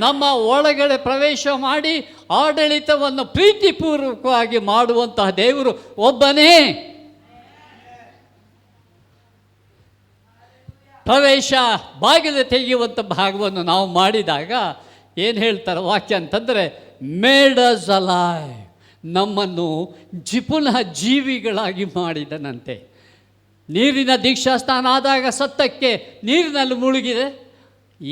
ನಮ್ಮ ಒಳಗಡೆ ಪ್ರವೇಶ ಮಾಡಿ ಆಡಳಿತವನ್ನು ಪ್ರೀತಿಪೂರ್ವಕವಾಗಿ ಮಾಡುವಂತಹ ದೇವರು ಒಬ್ಬನೇ. ಪ್ರವೇಶ ಬಾಗಿಲು ತೆಗೆಯುವಂಥ ಭಾಗವನ್ನು ನಾವು ಮಾಡಿದಾಗ ಏನು ಹೇಳ್ತಾರೆ ವಾಕ್ಯ ಅಂತಂದರೆ, ಮೇಡ್ ಅಸ್ ಅಲೈವ್, ನಮ್ಮನ್ನು ಪುನಃ ಜೀವಿಗಳಾಗಿ ಮಾಡಿದನಂತೆ. ನೀರಿನ ದೀಕ್ಷಾಸ್ಥಾನ ಆದಾಗ ಸತ್ತಕ್ಕೆ ನೀರಿನಲ್ಲಿ ಮುಳುಗಿದೆ,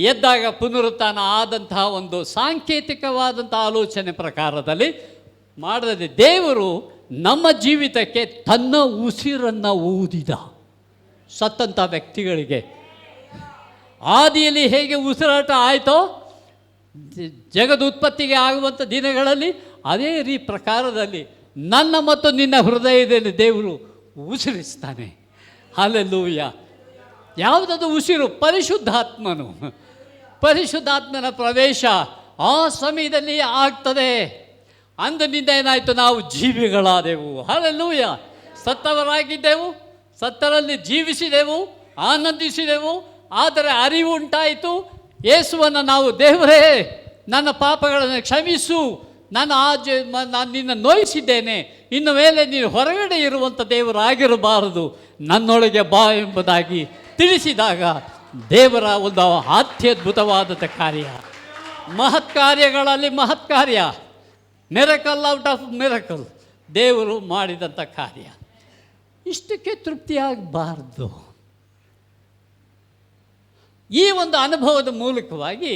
ಎದ್ದಾಗ ಪುನರುತ್ಥಾನ ಆದಂತಹ ಒಂದು ಸಾಂಕೇತಿಕವಾದಂಥ ಆಲೋಚನೆ ಪ್ರಕಾರದಲ್ಲಿ ಮಾಡದೆ ದೇವರು ನಮ್ಮ ಜೀವಿತಕ್ಕೆ ತನ್ನ ಉಸಿರನ್ನು ಊದಿದ. ಸತ್ತಂಥ ವ್ಯಕ್ತಿಗಳಿಗೆ ಆದಿಯಲ್ಲಿ ಹೇಗೆ ಉಸಿರಾಟ ಆಯಿತೋ ಜಗದುತ್ಪತ್ತಿಗೆ ಆಗುವಂಥ ದಿನಗಳಲ್ಲಿ, ಅದೇ ಪ್ರಕಾರದಲ್ಲಿ ನನ್ನ ಮತ್ತು ನಿನ್ನ ಹೃದಯದಲ್ಲಿ ದೇವರು ಉಸಿರಿಸ್ತಾನೆ. ಹಲ್ಲೆಲೂಯ. ಯಾವುದದು ಉಸಿರು? ಪರಿಶುದ್ಧಾತ್ಮನು. ಪರಿಶುದ್ಧಾತ್ಮನ ಪ್ರವೇಶ ಆ ಸಮಯದಲ್ಲಿ ಆಗ್ತದೆ. ಅಂದಿನಿಂದ ಏನಾಯಿತು, ನಾವು ಜೀವಿಗಳಾದೆವು. ಹಲ್ಲೆಲೂಯ. ಸತ್ತವರಾಗಿದ್ದೆವು, ಸತ್ತರಲ್ಲಿ ಜೀವಿಸಿದೆವು, ಆನಂದಿಸಿದೆವು. ಆದರೆ ಅರಿವು ಉಂಟಾಯಿತು. ಯೇಸುವನ್ನು ನಾವು, ದೇವರೇ ನನ್ನ ಪಾಪಗಳನ್ನು ಕ್ಷಮಿಸು, ನಾನು ನಿನ್ನ ನೋಯಿಸಿದ್ದೇನೆ, ಇನ್ನು ಮೇಲೆ ನೀನು ಹೊರಗಡೆ ಇರುವಂಥ ದೇವರಾಗಿರಬಾರದು, ನನ್ನೊಳಗೆ ಬಾ ಎಂಬುದಾಗಿ ತಿಳಿಸಿದಾಗ ದೇವರ ಒಂದು ಅತ್ಯದ್ಭುತವಾದಂಥ ಕಾರ್ಯ, ಮಹತ್ ಕಾರ್ಯಗಳಲ್ಲಿ ಮಹತ್ ಕಾರ್ಯ, ಮಿರಕಲ್ ಔಟ್ ಆಫ್ ಮಿರಕಲ್, ದೇವರು ಮಾಡಿದಂಥ ಕಾರ್ಯ. ಇಷ್ಟಕ್ಕೆ ತೃಪ್ತಿಯಾಗಬಾರ್ದು. ಈ ಒಂದು ಅನುಭವದ ಮೂಲಕವಾಗಿ,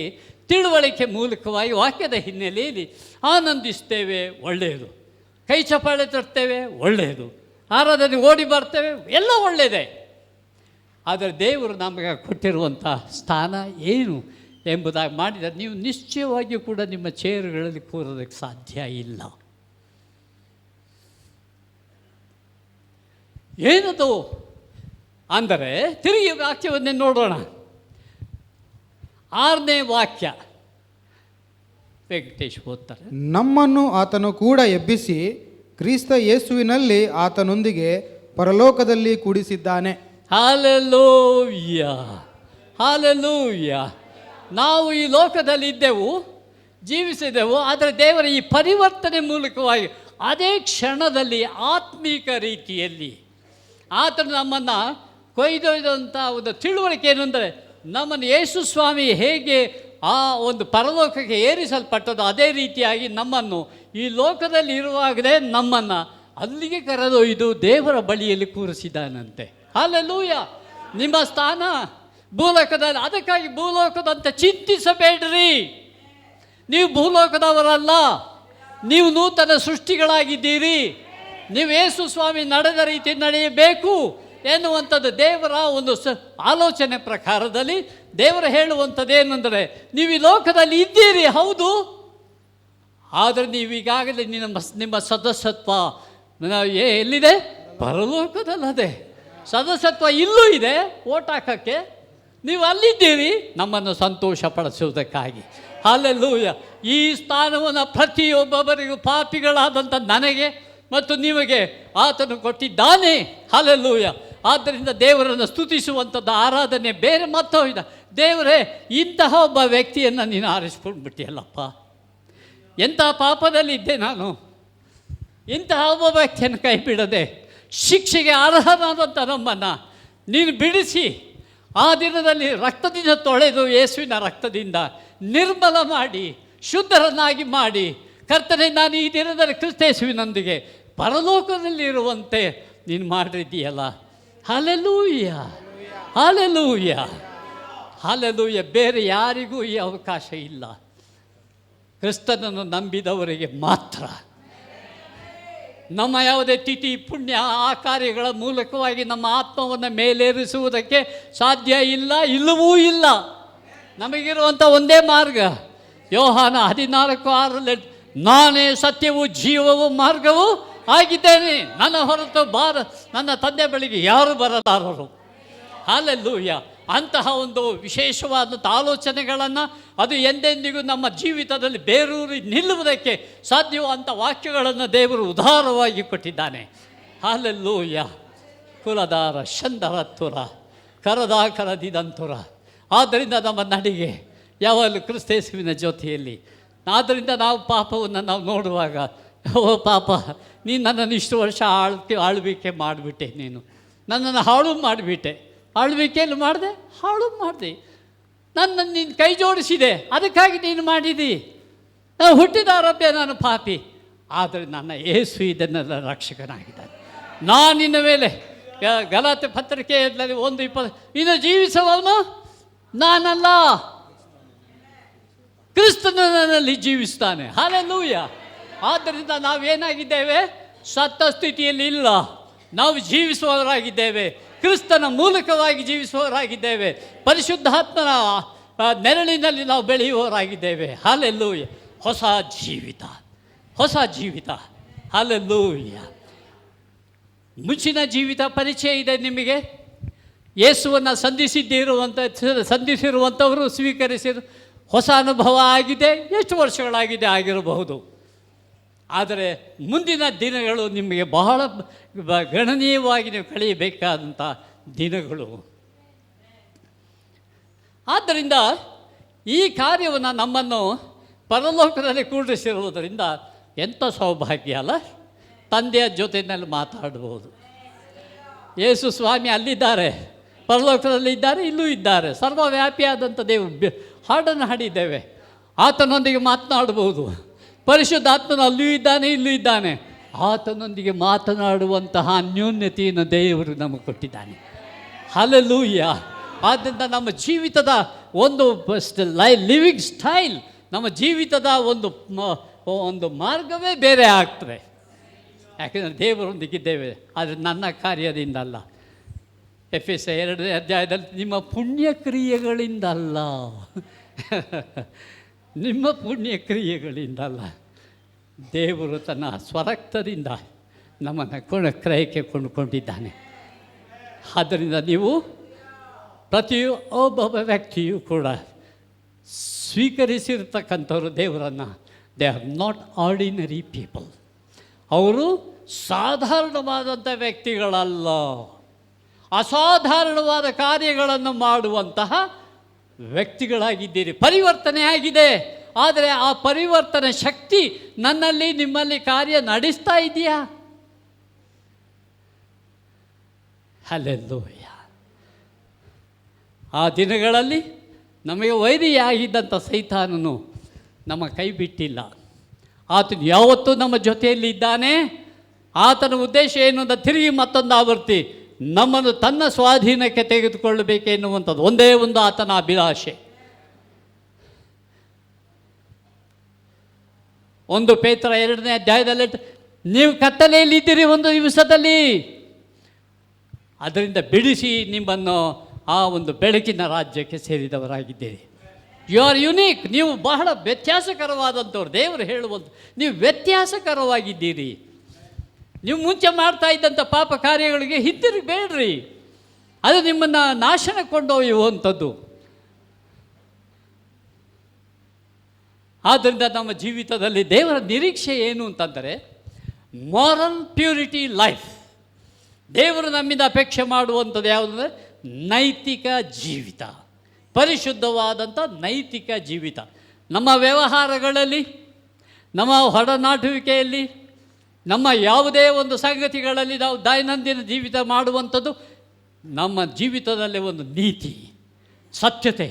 ತಿಳುವಳಿಕೆ ಮೂಲಕವಾಗಿ, ವಾಕ್ಯದ ಹಿನ್ನೆಲೆಯಲ್ಲಿ ಆನಂದಿಸ್ತೇವೆ, ಒಳ್ಳೆಯದು. ಕೈ ಚಪ್ಪಾಳೆ ತರ್ತೇವೆ, ಒಳ್ಳೆಯದು. ಆರಾಧನೆ ಓಡಿ ಬರ್ತೇವೆ, ಎಲ್ಲ ಒಳ್ಳೆಯದೇ. ಆದರೆ ದೇವರು ನಮಗೆ ಕೊಟ್ಟಿರುವಂಥ ಸ್ಥಾನ ಏನು ಎಂಬುದಾಗಿ ಮಾಡಿದರೆ ನೀವು ನಿಶ್ಚಯವಾಗಿಯೂ ಕೂಡ ನಿಮ್ಮ ಚೇರುಗಳಲ್ಲಿ ಕೂರೋದಕ್ಕೆ ಸಾಧ್ಯ ಇಲ್ಲ. ಏನದು ಅಂದರೆ, ತಿರುಗಿ ವಾಕ್ಯವನ್ನೇ ನೋಡೋಣ. 6ನೇ ವಾಕ್ಯ ವೆಂಕಟೇಶ್ ಓದ್ತಾರೆ. ನಮ್ಮನ್ನು ಆತನು ಕೂಡ ಎಬ್ಬಿಸಿ ಕ್ರಿಸ್ತ ಯೇಸುವಿನಲ್ಲಿ ಆತನೊಂದಿಗೆ ಪರಲೋಕದಲ್ಲಿ ಕೂಡಿಸಿದ್ದಾನೆ. Hallelujah, hallelujah. ನಾವು ಈ ಲೋಕದಲ್ಲಿ ಇದ್ದೆವು, ಜೀವಿಸಿದೆವು. ಆದರೆ ದೇವರ ಈ ಪರಿವರ್ತನೆ ಮೂಲಕವಾಗಿ ಅದೇ ಕ್ಷಣದಲ್ಲಿ ಆತ್ಮೀಕ ರೀತಿಯಲ್ಲಿ ಆತನು ನಮ್ಮನ್ನು ಕೊಯ್ದೊಯ್ದಂಥ ಒಂದು ತಿಳುವಳಿಕೆ ಏನಂದರೆ, ನಮ್ಮನ್ನು ಯೇಸು ಸ್ವಾಮಿ ಹೇಗೆ ಆ ಒಂದು ಪರಲೋಕಕ್ಕೆ ಏರಿಸಲ್ಪಟ್ಟದ್ದು, ಅದೇ ರೀತಿಯಾಗಿ ನಮ್ಮನ್ನು ಈ ಲೋಕದಲ್ಲಿ ಇರುವಾಗಲೇ ನಮ್ಮನ್ನು ಅಲ್ಲಿಗೆ ಕರೆದೊಯ್ದು ದೇವರ ಬಳಿಯಲ್ಲಿ ಕೂರಿಸಿದ್ದಾನಂತೆ. ಹಲ್ಲೆಲೂಯ. ನಿಮ್ಮ ಸ್ಥಾನ ಭೂಲೋಕದಲ್ಲಿ. ಅದಕ್ಕಾಗಿ ಭೂಲೋಕದಂತ ಚಿಂತಿಸಬೇಡ್ರಿ. ನೀವು ಭೂಲೋಕದವರಲ್ಲ, ನೀವು ನೂತನ ಸೃಷ್ಟಿಗಳಾಗಿದ್ದೀರಿ. ನೀವು ಯೇಸು ಸ್ವಾಮಿ ನಡೆದ ರೀತಿ ನಡೆಯಬೇಕು ಎನ್ನುವಂಥದ್ದು ದೇವರ ಒಂದು ಆಲೋಚನೆ ಪ್ರಕಾರದಲ್ಲಿ ದೇವರು ಹೇಳುವಂಥದ್ದು ಏನಂದರೆ, ನೀವು ಈ ಲೋಕದಲ್ಲಿ ಇದ್ದೀರಿ, ಹೌದು. ಆದರೆ ನೀವೀಗಾಗಲೇ ನಿಮ್ಮ ಸದಸ್ಯತ್ವ ಎಲ್ಲಿದೆ? ಪರಲೋಕದಲ್ಲದೆ. ಸದಸ್ಯತ್ವ ಇಲ್ಲೂ ಇದೆ, ಓಟ್ ಹಾಕೋಕ್ಕೆ. ನೀವು ಅಲ್ಲಿದ್ದೀರಿ ನಮ್ಮನ್ನು ಸಂತೋಷಪಡಿಸುವುದಕ್ಕಾಗಿ. ಹಲ್ಲೆಲೂಯ. ಈ ಸ್ಥಾನವನ್ನು ಪ್ರತಿಯೊಬ್ಬೊಬ್ಬರಿಗೂ, ಪಾಪಿಗಳಾದಂಥ ನನಗೆ ಮತ್ತು ನಿಮಗೆ ಆತನು ಕೊಟ್ಟಿದ್ದಾನೆ. ಹಲ್ಲೆಲೂಯ. ಆದ್ದರಿಂದ ದೇವರನ್ನು ಸ್ತುತಿಸುವಂಥದ್ದು ಆರಾಧನೆ ಬೇರೆ. ಮತ್ತೊಂದು, ದೇವರೇ ಇಂತಹ ಒಬ್ಬ ವ್ಯಕ್ತಿಯನ್ನು ನೀನು ಆರಿಸ್ಕೊಂಡು ಬಿಟ್ಟಿಯಲ್ಲಪ್ಪ, ಎಂಥ ಪಾಪದಲ್ಲಿದ್ದೆ ನಾನು, ಇಂತಹ ಒಬ್ಬ ವ್ಯಕ್ತಿಯನ್ನು ಕೈ ಬಿಡದೆ ಶಿಕ್ಷೆಗೆ ಅರ್ಹನಾದಂಥ ನಮ್ಮನ್ನು ನೀನು ಬಿಡಿಸಿ ಆ ದಿನದಲ್ಲಿ ರಕ್ತದಿಂದ ತೊಳೆದು, ಯೇಸುವಿನ ರಕ್ತದಿಂದ ನಿರ್ಮಲ ಮಾಡಿ, ಶುದ್ಧರನ್ನಾಗಿ ಮಾಡಿ, ಕರ್ತನೆ ನಾನು ಈ ದಿನದಲ್ಲಿ ಕ್ರಿಸ್ತ ಯೇಸುವಿನೊಂದಿಗೆ ಪರಲೋಕದಲ್ಲಿರುವಂತೆ ನೀನು ಮಾಡಿದ್ದೀಯಲ್ಲ. Hallelujah, hallelujah, hallelujah. ಬೇರೆ ಯಾರಿಗೂ ಈ ಅವಕಾಶ ಇಲ್ಲ, ಕ್ರಿಸ್ತನನ್ನು ನಂಬಿದವರಿಗೆ ಮಾತ್ರ. ನಮ್ಮ ಯಾವುದೇ ತಿಥಿ ಪುಣ್ಯ ಆ ಕಾರ್ಯಗಳ ಮೂಲಕವಾಗಿ ನಮ್ಮ ಆತ್ಮವನ್ನು ಮೇಲೇರಿಸುವುದಕ್ಕೆ ಸಾಧ್ಯ ಇಲ್ಲ, ಇಲ್ಲವೂ ಇಲ್ಲ. ನಮಗಿರುವಂಥ ಒಂದೇ ಮಾರ್ಗ, ಯೋಹಾನ 14:6, ನಾನೇ ಸತ್ಯವೂ ಜೀವವೂ ಮಾರ್ಗವೂ ಆಗಿದ್ದೇನೆ, ನನ್ನ ಹೊರತು ನನ್ನ ತಂದೆ ಬಳಿಗೆ ಯಾರು ಬರಲಾರರು. ಹಲ್ಲೆಲೂಯ. ಅಂತಹ ಒಂದು ವಿಶೇಷವಾದಂಥ ಆಲೋಚನೆಗಳನ್ನು, ಅದು ಎಂದೆಂದಿಗೂ ನಮ್ಮ ಜೀವಿತದಲ್ಲಿ ಬೇರೂರಿ ನಿಲ್ಲುವುದಕ್ಕೆ ಸಾಧ್ಯವಾದಂಥ ವಾಕ್ಯಗಳನ್ನು ದೇವರು ಉದಾರವಾಗಿ ಕೊಟ್ಟಿದ್ದಾನೆ. ಹಲ್ಲೆಲೂಯ. ಕುಲದಾರ ಶಂದರತ್ತುರ ಕರದಿದಂತುರ. ಆದ್ದರಿಂದ ನಮ್ಮ ನಡಿಗೆ ಯಾವಾಗಲೂ ಕ್ರಿಸ್ತೇಸುವಿನ ಜೊತೆಯಲ್ಲಿ. ಆದ್ದರಿಂದ ನಾವು ಪಾಪವನ್ನು ನಾವು ನೋಡುವಾಗ, ಓ ಪಾಪ, ನೀನು ನನ್ನನ್ನು ಇಷ್ಟು ವರ್ಷ ಆಳ್ವಿಕೆ ಮಾಡಿಬಿಟ್ಟೆ, ನೀನು ನನ್ನನ್ನು ಹಾಳು ಮಾಡಿಬಿಟ್ಟೆ. ಆಳ್ವಿಕೆಯಲ್ಲಿ ಮಾಡಿದೆ, ಹಾಳು ಮಾಡಿದೆ. ನನ್ನನ್ನು ನೀನು ಕೈ ಜೋಡಿಸಿದೆ, ಅದಕ್ಕಾಗಿ ನೀನು ಮಾಡಿದಿ. ನಾನು ಹುಟ್ಟಿದ ಆರೋಗ್ಯ, ನಾನು ಪಾಪಿ. ಆದರೆ ನನ್ನ ಯೇಸು ಇದನ್ನೆಲ್ಲ ರಕ್ಷಕನಾಗಿದ್ದಾನೆ. ನಾನು ನಿನ್ನ ಮೇಲೆ ಗಲಾತೆ ಪತ್ರಿಕೆಯಲ್ಲಿ 1:20, ಇನ್ನು ಜೀವಿಸುವವನು ನಾನಲ್ಲ, ಕ್ರಿಸ್ತನು ನನ್ನಲ್ಲಿ ಜೀವಿಸ್ತಾನೆ. ಹಲ್ಲೆಲೂಯ. ಆದ್ದರಿಂದ ನಾವೇನಾಗಿದ್ದೇವೆ? ಸತ್ತ ಸ್ಥಿತಿಯಲ್ಲಿ ಇಲ್ಲ, ನಾವು ಜೀವಿಸುವವರಾಗಿದ್ದೇವೆ. ಕ್ರಿಸ್ತನ ಮೂಲಕವಾಗಿ ಜೀವಿಸುವವರಾಗಿದ್ದೇವೆ. ಪರಿಶುದ್ಧಾತ್ಮನ ನೆರಳಿನಲ್ಲಿ ನಾವು ಬೆಳೆಯುವವರಾಗಿದ್ದೇವೆ. ಹಲ್ಲೆಲೂಯ. ಹೊಸ ಜೀವಿತ, ಹೊಸ ಜೀವಿತ. ಹಲ್ಲೆಲೂಯ. ಮುಂಚಿನ ಜೀವಿತ ಪರಿಚಯ ಇದೆ ನಿಮಗೆ. ಯೇಸುವನ್ನು ಸಂಧಿಸಿರುವಂಥವರು ಸ್ವೀಕರಿಸಿರು, ಹೊಸ ಅನುಭವ ಆಗಿದೆ. ಎಷ್ಟು ವರ್ಷಗಳಾಗಿದೆ ಆಗಿರಬಹುದು. ಆದರೆ ಮುಂದಿನ ದಿನಗಳು ನಿಮಗೆ ಬಹಳ ಗಣನೀಯವಾಗಿ ನೀವು ಕಳೆಯಬೇಕಾದಂಥ ದಿನಗಳು. ಆದ್ದರಿಂದ ಈ ಕಾರ್ಯವನ್ನು ನಮ್ಮನ್ನು ಪರಲೋಕದಲ್ಲಿ ಕೂಡಿಸಿರುವುದರಿಂದ ಎಂಥ ಸೌಭಾಗ್ಯ ಅಲ್ಲ. ತಂದೆಯ ಜೊತೆಯಲ್ಲಿ ಮಾತಾಡ್ಬೋದು. ಯೇಸು ಸ್ವಾಮಿ ಅಲ್ಲಿದ್ದಾರೆ, ಪರಲೋಕದಲ್ಲಿ ಇದ್ದಾರೆ, ಇಲ್ಲೂ ಇದ್ದಾರೆ. ಸರ್ವವ್ಯಾಪಿಯಾದಂಥ ದೇವರು ಹಾಡನ್ನು ಹಾಡಿದ್ದೇವೆ. ಆತನೊಂದಿಗೆ ಮಾತನಾಡ್ಬೋದು. ಪರಿಶುದ್ಧಾತ್ಮನು ಅಲ್ಲಿಯೂ ಇದ್ದಾನೆ, ಇಲ್ಲೂ ಇದ್ದಾನೆ. ಆತನೊಂದಿಗೆ ಮಾತನಾಡುವಂತಹ ಅನ್ಯೋನ್ಯತೆಯನ್ನು ದೇವರು ನಮಗೆ ಕೊಟ್ಟಿದ್ದಾನೆ. ಹಲ್ಲೆಲೂಯಾ. ಆದ್ದರಿಂದ ನಮ್ಮ ಜೀವಿತದ ಒಂದು ಲಿವಿಂಗ್ ಸ್ಟೈಲ್, ನಮ್ಮ ಜೀವಿತದ ಒಂದು ಮಾರ್ಗವೇ ಬೇರೆ ಆಗ್ತದೆ. ಯಾಕೆಂದರೆ ದೇವರೊಂದಿಗಿದ್ದೇವೆ. ಆದರೆ ನನ್ನ ಕಾರ್ಯದಿಂದಲ್ಲ. ಎಫೆಸ 2ನೇ ಅಧ್ಯಾಯದಲ್ಲಿ ನಿಮ್ಮ ಪುಣ್ಯಕ್ರಿಯೆಗಳಿಂದಲ್ಲ, ನಿಮ್ಮ ಪುಣ್ಯಕ್ರಿಯೆಗಳಿಂದಲ್ಲ, ದೇವರು ತನ್ನ ಸ್ವರಕ್ತದಿಂದ ನಮ್ಮನ್ನು ಕ್ರಯಕ್ಕೆ ಕೊಂಡುಕೊಂಡಿದ್ದಾನೆ. ಆದ್ದರಿಂದ ನೀವು ಪ್ರತಿಯೊಬ್ಬ ವ್ಯಕ್ತಿಯೂ ಕೂಡ ಸ್ವೀಕರಿಸಿರ್ತಕ್ಕಂಥವ್ರು ದೇವರನ್ನು. They are not ordinary people. ಅವರು ಸಾಧಾರಣವಾದಂಥ ವ್ಯಕ್ತಿಗಳಲ್ಲ, ಅಸಾಧಾರಣವಾದ ಕಾರ್ಯಗಳನ್ನು ಮಾಡುವಂತಹ ವ್ಯಕ್ತಿಗಳಾಗಿದ್ದೀರಿ. ಪರಿವರ್ತನೆ ಆಗಿದೆ. ಆದರೆ ಆ ಪರಿವರ್ತನೆ ಶಕ್ತಿ ನನ್ನಲ್ಲಿ ನಿಮ್ಮಲ್ಲಿ ಕಾರ್ಯ ನಡೆಸ್ತಾ ಇದೆಯಾ? ಹಲ್ಲೆಲೂಯಾ. ಆ ದಿನಗಳಲ್ಲಿ ನಮಗೆ ವೈರಿಯಾಗಿದ್ದಂಥ ಸೈತಾನನು ನಮ್ಮ ಕೈ ಬಿಟ್ಟಿಲ್ಲ. ಆತನು ಯಾವತ್ತೂ ನಮ್ಮ ಜೊತೆಯಲ್ಲಿ ಇದ್ದಾನೆ. ಆತನ ಉದ್ದೇಶ ಏನು ಅಂತ ತಿರುಗಿ ಮತ್ತೊಂದು ಆವರ್ತಿ ನಮ್ಮನ್ನು ತನ್ನ ಸ್ವಾಧೀನಕ್ಕೆ ತೆಗೆದುಕೊಳ್ಳಬೇಕೆನ್ನುವಂಥದ್ದು ಒಂದೇ ಒಂದು ಆತನ ಅಭಿಲಾಷೆ. 1 ಪೇತ್ರ 2ನೇ ಅಧ್ಯಾಯದಲ್ಲಿ ನೀವು ಕತ್ತಲೆಯಲ್ಲಿದ್ದೀರಿ ಒಂದು ದಿವಸದಲ್ಲಿ, ಅದರಿಂದ ಬಿಡಿಸಿ ನಿಮ್ಮನ್ನು ಆ ಒಂದು ಬೆಳಕಿನ ರಾಜ್ಯಕ್ಕೆ ಸೇರಿದವರಾಗಿದ್ದೀರಿ. You are unique. ನೀವು ಬಹಳ ವ್ಯತ್ಯಾಸಕರವಾದಂಥವ್ರು. ದೇವರು ಹೇಳುವಂಥ ನೀವು ವ್ಯತ್ಯಾಸಕರವಾಗಿದ್ದೀರಿ. ನೀವು ಮುಂಚೆ ಮಾಡ್ತಾ ಇದ್ದಂಥ ಪಾಪ ಕಾರ್ಯಗಳಿಗೆ ಹಿಂತಿರುಗಬೇಡ್ರಿ. ಅದು ನಿಮ್ಮನ್ನು ನಾಶನ ಕೊಂಡೊಯ್ಯುವಂಥದ್ದು. ಆದ್ದರಿಂದ ನಮ್ಮ ಜೀವಿತದಲ್ಲಿ ದೇವರ ನಿರೀಕ್ಷೆ ಏನು ಅಂತಂದರೆ ಮಾರಲ್ ಪ್ಯೂರಿಟಿ ಲೈಫ್. ದೇವರು ನಮ್ಮಿಂದ ಅಪೇಕ್ಷೆ ಮಾಡುವಂಥದ್ದು ಯಾವುದಂದರೆ ನೈತಿಕ ಜೀವಿತ, ಪರಿಶುದ್ಧವಾದಂಥ ನೈತಿಕ ಜೀವಿತ. ನಮ್ಮ ವ್ಯವಹಾರಗಳಲ್ಲಿ, ನಮ್ಮ ಹೊರನಾಟುವಿಕೆಯಲ್ಲಿ, ನಮ್ಮ ಯಾವುದೇ ಒಂದು ಸಂಗತಿಗಳಲ್ಲಿ ನಾವು ದೈನಂದಿನ ಜೀವಿತ ಮಾಡುವಂಥದ್ದು ನಮ್ಮ ಜೀವಿತದಲ್ಲಿ ಒಂದು ನೀತಿ, ಸತ್ಯತೆ,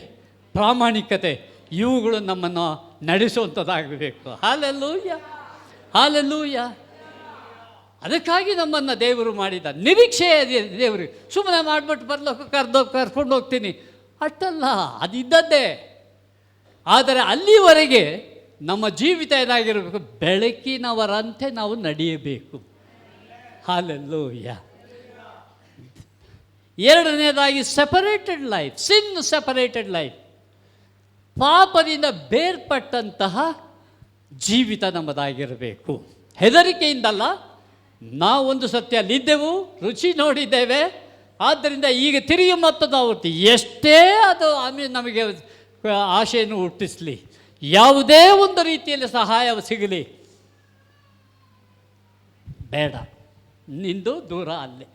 ಪ್ರಾಮಾಣಿಕತೆ ಇವುಗಳು ನಮ್ಮನ್ನು ನಡೆಸುವಂಥದ್ದಾಗಬೇಕು. Hallelujah, hallelujah. ಅದಕ್ಕಾಗಿ ನಮ್ಮನ್ನು ದೇವರು ಮಾಡಿದ ನಿರೀಕ್ಷೆ ದೇವರಿಗೆ. ಸುಮ್ಮನೆ ಮಾಡಿಬಿಟ್ಟು ಕರ್ಕೊಂಡು ಹೋಗ್ತೀನಿ ಅಷ್ಟಲ್ಲ, ಅದಿದ್ದದ್ದೇ. ಆದರೆ ಅಲ್ಲಿವರೆಗೆ ನಮ್ಮ ಜೀವಿತ ಏನಾಗಿರಬೇಕು? ಬೆಳಕಿನವರಂತೆ ನಾವು ನಡೆಯಬೇಕು. ಹಾಲೆಲ್ಲೂಯ್ಯ. ಎರಡನೇದಾಗಿ ಸೆಪರೇಟೆಡ್ ಲೈಫ್, ಸಿನ್ ಸೆಪರೇಟೆಡ್ ಲೈಫ್. ಪಾಪದಿಂದ ಬೇರ್ಪಟ್ಟಂತಹ ಜೀವಿತ ನಮ್ಮದಾಗಿರಬೇಕು. ಹೆದರಿಕೆಯಿಂದಲ್ಲ. ನಾವೊಂದು ಸತ್ಯ ಅಲ್ಲಿದ್ದೆವು, ರುಚಿ ನೋಡಿದ್ದೇವೆ. ಆದ್ದರಿಂದ ಈಗ ತಿರುಗಿ ಮತ್ತೊಂದು ಆವೃತ್ತಿ ಎಷ್ಟೇ ಅದು ಆಮೇಲೆ ನಮಗೆ ಆಶೆಯನ್ನು ಹುಟ್ಟಿಸಲಿ, ಯಾವುದೇ ಒಂದು ರೀತಿಯಲ್ಲಿ ಸಹಾಯ ಸಿಗಲಿ, ಬೇಡ, ನಿಂದು ದೂರ ಅಲ್ಲೇ.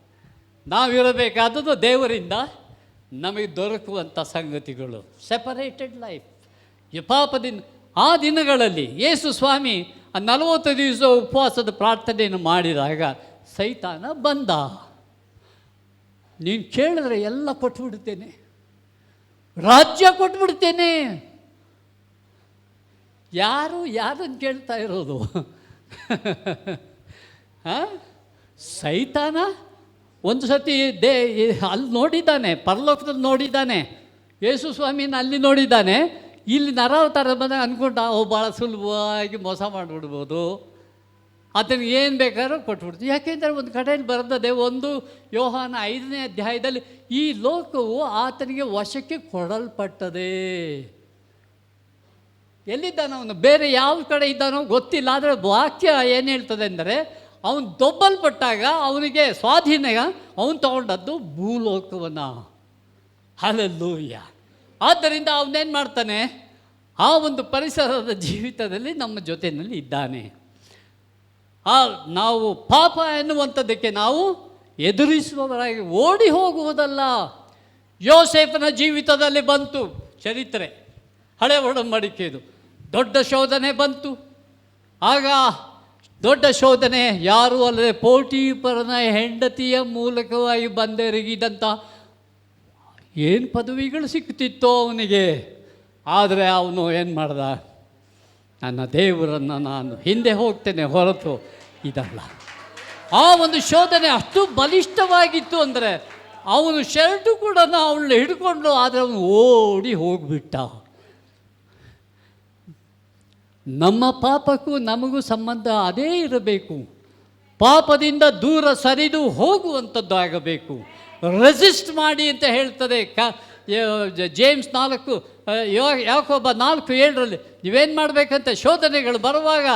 ನಾವಿರಬೇಕಾದದ್ದು ದೇವರಿಂದ ನಮಗೆ ದೊರಕುವಂಥ ಸಂಗತಿಗಳು. Separated life. ಈ ಪಾಪದಿಂದ ಆ ದಿನಗಳಲ್ಲಿ ಯೇಸು ಸ್ವಾಮಿ 40 ದಿವಸ ಉಪವಾಸದ ಪ್ರಾರ್ಥನೆಯನ್ನು ಮಾಡಿದಾಗ ಸೈತಾನ ಬಂದ. ನೀನು ಕೇಳಿದ್ರೆ ಎಲ್ಲ ಕೊಟ್ಬಿಡ್ತೇನೆ, ರಾಜ್ಯ ಕೊಟ್ಬಿಡ್ತೇನೆ. ಯಾರನ್ನು ಕೇಳ್ತಾ ಇರೋದು? ಸೈತಾನ ಒಂದು ಸತಿ ಅಲ್ಲಿ ನೋಡಿದ್ದಾನೆ, ಪರಲೋಕದಲ್ಲಿ ನೋಡಿದ್ದಾನೆ, ಯೇಸು ಸ್ವಾಮಿನ ಅಲ್ಲಿ ನೋಡಿದ್ದಾನೆ. ಇಲ್ಲಿ ನರಾವತಾರ ಬಂದಾಗ ಅಂದ್ಕೊಂಡ ಭಾಳ ಸುಲಭವಾಗಿ ಮೋಸ ಮಾಡಿಬಿಡ್ಬೋದು, ಆತನಿಗೆ ಏನು ಬೇಕಾದ್ರೂ ಕೊಟ್ಬಿಡ್ತೀವಿ. ಯಾಕೆಂದರೆ ಒಂದು ಕಡೆಯಲ್ಲಿ ಬರೆದದೆ, 1 ಯೋಹಾನ 5ನೇ ಅಧ್ಯಾಯದಲ್ಲಿ ಈ ಲೋಕವು ಆತನಿಗೆ ವಶಕ್ಕೆ ಕೊಡಲ್ಪಟ್ಟದೆ. ಎಲ್ಲಿದ್ದಾನೋ ಅವನು, ಬೇರೆ ಯಾವ ಕಡೆ ಇದ್ದಾನೋ ಗೊತ್ತಿಲ್ಲ. ಆದರೆ ವಾಕ್ಯ ಏನು ಹೇಳ್ತದೆ ಅಂದರೆ, ಅವನು ದೊಬ್ಬಲ್ಪಟ್ಟಾಗ ಅವನಿಗೆ ಸ್ವಾಧೀನ ಅವನು ತಗೊಂಡದ್ದು ಭೂಲೋಕವನ್ನು. ಹಲ್ಲೆಲೂಯಾ. ಆದ್ದರಿಂದ ಅವನೇನು ಮಾಡ್ತಾನೆ? ಆ ಒಂದು ಪರಿಸರದ ಜೀವಿತದಲ್ಲಿ ನಮ್ಮ ಜೊತೆಯಲ್ಲಿ ಇದ್ದಾನೆ. ನಾವು ಪಾಪ ಎನ್ನುವಂಥದ್ದಕ್ಕೆ ನಾವು ಎದುರಿಸುವವರಾಗಿ ಓಡಿ ಹೋಗುವುದಲ್ಲ. ಯೋಸೇಫನ ಜೀವಿತದಲ್ಲಿ ಬಂತು ಚರಿತ್ರೆ, ಹಳೆ ಒಡಂಬಡಿಕೆದು ದೊಡ್ಡ ಶೋಧನೆ ಬಂತು. ಆಗ ದೊಡ್ಡ ಶೋಧನೆ ಯಾರೂ ಅಲ್ಲದೆ ಪೋಟೀಫರನ ಹೆಂಡತಿಯ ಮೂಲಕವಾಗಿ ಬಂದೆರಗಿದಂಥ ಏನು ಪದವಿಗಳು ಸಿಗ್ತಿತ್ತೋ ಅವನಿಗೆ. ಆದರೆ ಅವನು ಏನು ಮಾಡ್ದ, ನನ್ನ ದೇವರನ್ನು ನಾನು ಹಿಂದೆ ಹೋಗ್ತೇನೆ ಹೊರತು ಇದಲ್ಲ. ಆ ಒಂದು ಶೋಧನೆ ಅಷ್ಟು ಬಲಿಷ್ಠವಾಗಿತ್ತು ಅಂದರೆ ಅವನು ಶರ್ಟು ಕೂಡ ಅವಳನ್ನ ಹಿಡ್ಕೊಂಡು, ಆದರೆ ಅವನು ಓಡಿ ಹೋಗಿಬಿಟ್ಟ. ನಮ್ಮ ಪಾಪಕ್ಕೂ ನಮಗೂ ಸಂಬಂಧ ಅದೇ ಇರಬೇಕು. ಪಾಪದಿಂದ ದೂರ ಸರಿದು ಹೋಗುವಂಥದ್ದು ಆಗಬೇಕು. ರೆಸಿಸ್ಟ್ ಮಾಡಿ ಅಂತ ಹೇಳ್ತದೆ ಜೇಮ್ಸ್ 4 ಯಾಕೋಬ 4:7 ನೀವೇನು ಮಾಡಬೇಕಂತ ಶೋಧನೆಗಳು ಬರುವಾಗ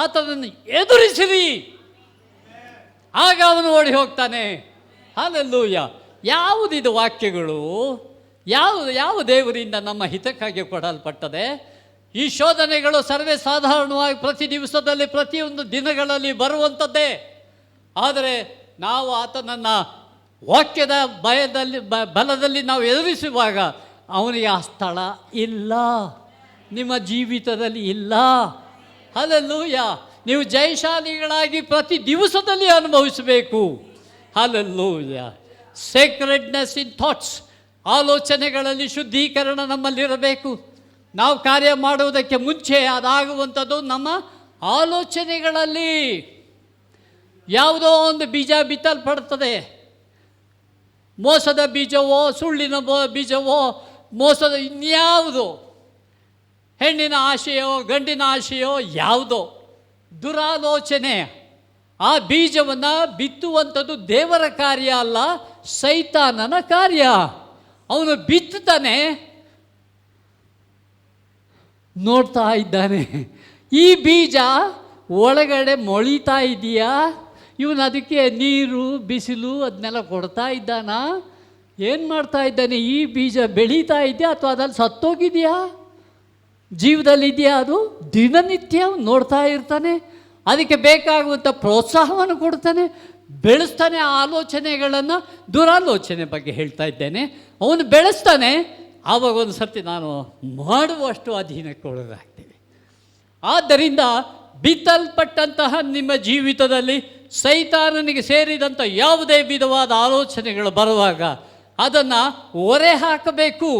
ಆತನನ್ನು ಎದುರಿಸಿರಿ, ಆಗ ಅವನು ಓಡಿ ಹೋಗ್ತಾನೆ. ಹಲ್ಲೆಲೂಯ. ಯಾವುದಿದು ವಾಕ್ಯಗಳು? ಯಾವ ದೇವರಿಂದ ನಮ್ಮ ಹಿತಕ್ಕಾಗಿ ಕೊಡಲ್ಪಟ್ಟದೆ? ಈ ಶೋಧನೆಗಳು ಸರ್ವೇ ಸಾಧಾರಣವಾಗಿ ಪ್ರತಿ ದಿವಸದಲ್ಲಿ ಪ್ರತಿಯೊಂದು ದಿನಗಳಲ್ಲಿ ಬರುವಂಥದ್ದೇ. ಆದರೆ ನಾವು ಆತನನ್ನು ವಾಕ್ಯದ ಬಲದಲ್ಲಿ ನಾವು ಎದುರಿಸುವಾಗ ಅವನಿಗೆ ಆ ಸ್ಥಳ ಇಲ್ಲ, ನಿಮ್ಮ ಜೀವಿತದಲ್ಲಿ ಇಲ್ಲ. ಹಲ್ಲೆಲೂಯ. ನೀವು ಜಯಶಾಲಿಗಳಾಗಿ ಪ್ರತಿ ದಿವಸದಲ್ಲಿ ಅನುಭವಿಸಬೇಕು. ಹಲ್ಲೆಲೂಯ. ಸೇಕ್ರೆಡ್ನೆಸ್ ಇನ್ ಥಾಟ್ಸ್, ಆಲೋಚನೆಗಳಲ್ಲಿ ಶುದ್ಧೀಕರಣ ನಮ್ಮಲ್ಲಿರಬೇಕು. ನಾವು ಕಾರ್ಯ ಮಾಡುವುದಕ್ಕೆ ಮುಂಚೆ ಅದಾಗುವಂಥದ್ದು ನಮ್ಮ ಆಲೋಚನೆಗಳಲ್ಲಿ. ಯಾವುದೋ ಒಂದು ಬೀಜ ಬಿತ್ತಲ್ಪಡ್ತದೆ, ಮೋಸದ ಬೀಜವೋ, ಸುಳ್ಳಿನ ಬೀಜವೋ, ಮೋಸದ ಇನ್ಯಾವುದೋ, ಹೆಣ್ಣಿನ ಆಶೆಯೋ ಗಂಡಿನ ಆಶೆಯೋ ಯಾವುದೋ ದುರಾಲೋಚನೆ. ಆ ಬೀಜವನ್ನು ಬಿತ್ತುವಂಥದ್ದು ದೇವರ ಕಾರ್ಯ ಅಲ್ಲ, ಸೈತಾನನ ಕಾರ್ಯ. ಅವನು ಬಿತ್ತುತ್ತಾನೆ, ನೋಡ್ತಾ ಇದ್ದಾನೆ ಈ ಬೀಜ ಒಳಗಡೆ ಮೊಳಿತಾ ಇದೆಯಾ, ಇವನು ಅದಕ್ಕೆ ನೀರು ಬಿಸಿಲು ಅದನ್ನೆಲ್ಲ ಕೊಡ್ತಾ ಇದ್ದಾನ, ಏನು ಮಾಡ್ತಾ ಇದ್ದಾನೆ, ಈ ಬೀಜ ಬೆಳೀತಾ ಇದೆಯಾ ಅಥವಾ ಅದಲ್ಲಿ ಸತ್ತೋಗಿದೆಯಾ, ಜೀವದಲ್ಲಿದೆಯಾ, ಅದು ದಿನನಿತ್ಯ ನೋಡ್ತಾ ಇರ್ತಾನೆ. ಅದಕ್ಕೆ ಬೇಕಾಗುವಂಥ ಪ್ರೋತ್ಸಾಹವನ್ನು ಕೊಡ್ತಾನೆ, ಬೆಳೆಸ್ತಾನೆ. ಆ ಆಲೋಚನೆಗಳನ್ನು, ದುರಾಲೋಚನೆ ಬಗ್ಗೆ ಹೇಳ್ತಾ ಇದ್ದೇನೆ, ಅವನು ಬೆಳೆಸ್ತಾನೆ. ಆವಾಗ ಒಂದು ಸರ್ತಿ ನಾನು ಮಾಡುವಷ್ಟು ಅಧೀನಕ್ಕೆ ಒಳಗಾಗ್ತೀವಿ. ಆದ್ದರಿಂದ ಬಿತ್ತಲ್ಪಟ್ಟಂತಹ ನಿಮ್ಮ ಜೀವಿತದಲ್ಲಿ ಸೈತಾನನಿಗೆ ಸೇರಿದಂಥ ಯಾವುದೇ ವಿಧವಾದ ಆಲೋಚನೆಗಳು ಬರುವಾಗ ಅದನ್ನು ಹೊರೆ ಹಾಕಬೇಕು.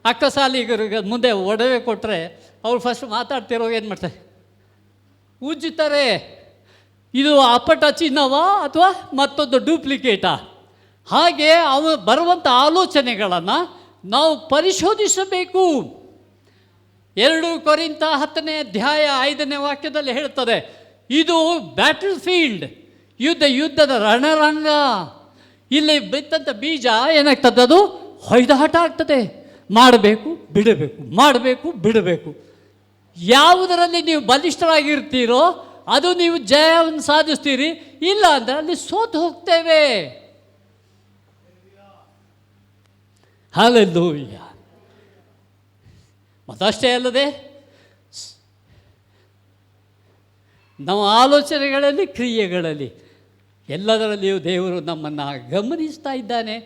ಅಕ್ಕಸಾಲಿಗರಿಗೆ ಮುಂದೆ ಒಡವೆ ಕೊಟ್ಟರೆ ಅವ್ರು ಫಸ್ಟ್ ಮಾತಾಡ್ತಿರೋ ಏನು ಮಾಡ್ತಾರೆ, ಉಜ್ಜುತ್ತಾರೆ. ಇದು ಅಪ್ಪಟ ಚಿನ್ನವಾ ಅಥವಾ ಮತ್ತೊಂದು ಡೂಪ್ಲಿಕೇಟಾ? ಹಾಗೆ ಬರುವಂಥ ಆಲೋಚನೆಗಳನ್ನು ನಾವು ಪರಿಶೋಧಿಸಬೇಕು. 2 ಕೊರಿಂಥ 10ನೇ ಅಧ್ಯಾಯ 5ನೇ ವಾಕ್ಯದಲ್ಲಿ ಹೇಳ್ತದೆ, ಇದು ಬ್ಯಾಟಲ್ ಫೀಲ್ಡ್, ಯುದ್ಧದ ರಣರಂಗ. ಇಲ್ಲಿ ಬಿತ್ತಂಥ ಬೀಜ ಏನಾಗ್ತದೆ, ಅದು ಹೊಯ್ದಾಟ ಆಗ್ತದೆ. ಮಾಡಬೇಕು ಬಿಡಬೇಕು, ಮಾಡಬೇಕು ಬಿಡಬೇಕು. ಯಾವುದರಲ್ಲಿ ನೀವು ಬಲಿಷ್ಠರಾಗಿರ್ತೀರೋ ಅದು ನೀವು ಜಯವನ್ನು ಸಾಧಿಸ್ತೀರಿ, ಇಲ್ಲ ಅಂದರೆ ಅಲ್ಲಿ ಸೋತು ಹೋಗ್ತೇವೆ. ಹಲ್ಲೆಲೂಯ. ಮತ್ತಷ್ಟೇ ಅಲ್ಲದೆ ನಮ್ಮ ಆಲೋಚನೆಗಳಲ್ಲಿ, ಕ್ರಿಯೆಗಳಲ್ಲಿ, ಎಲ್ಲದರಲ್ಲಿಯೂ ದೇವರು ನಮ್ಮನ್ನು ಗಮನಿಸ್ತಾ ಇದ್ದಾನೆ.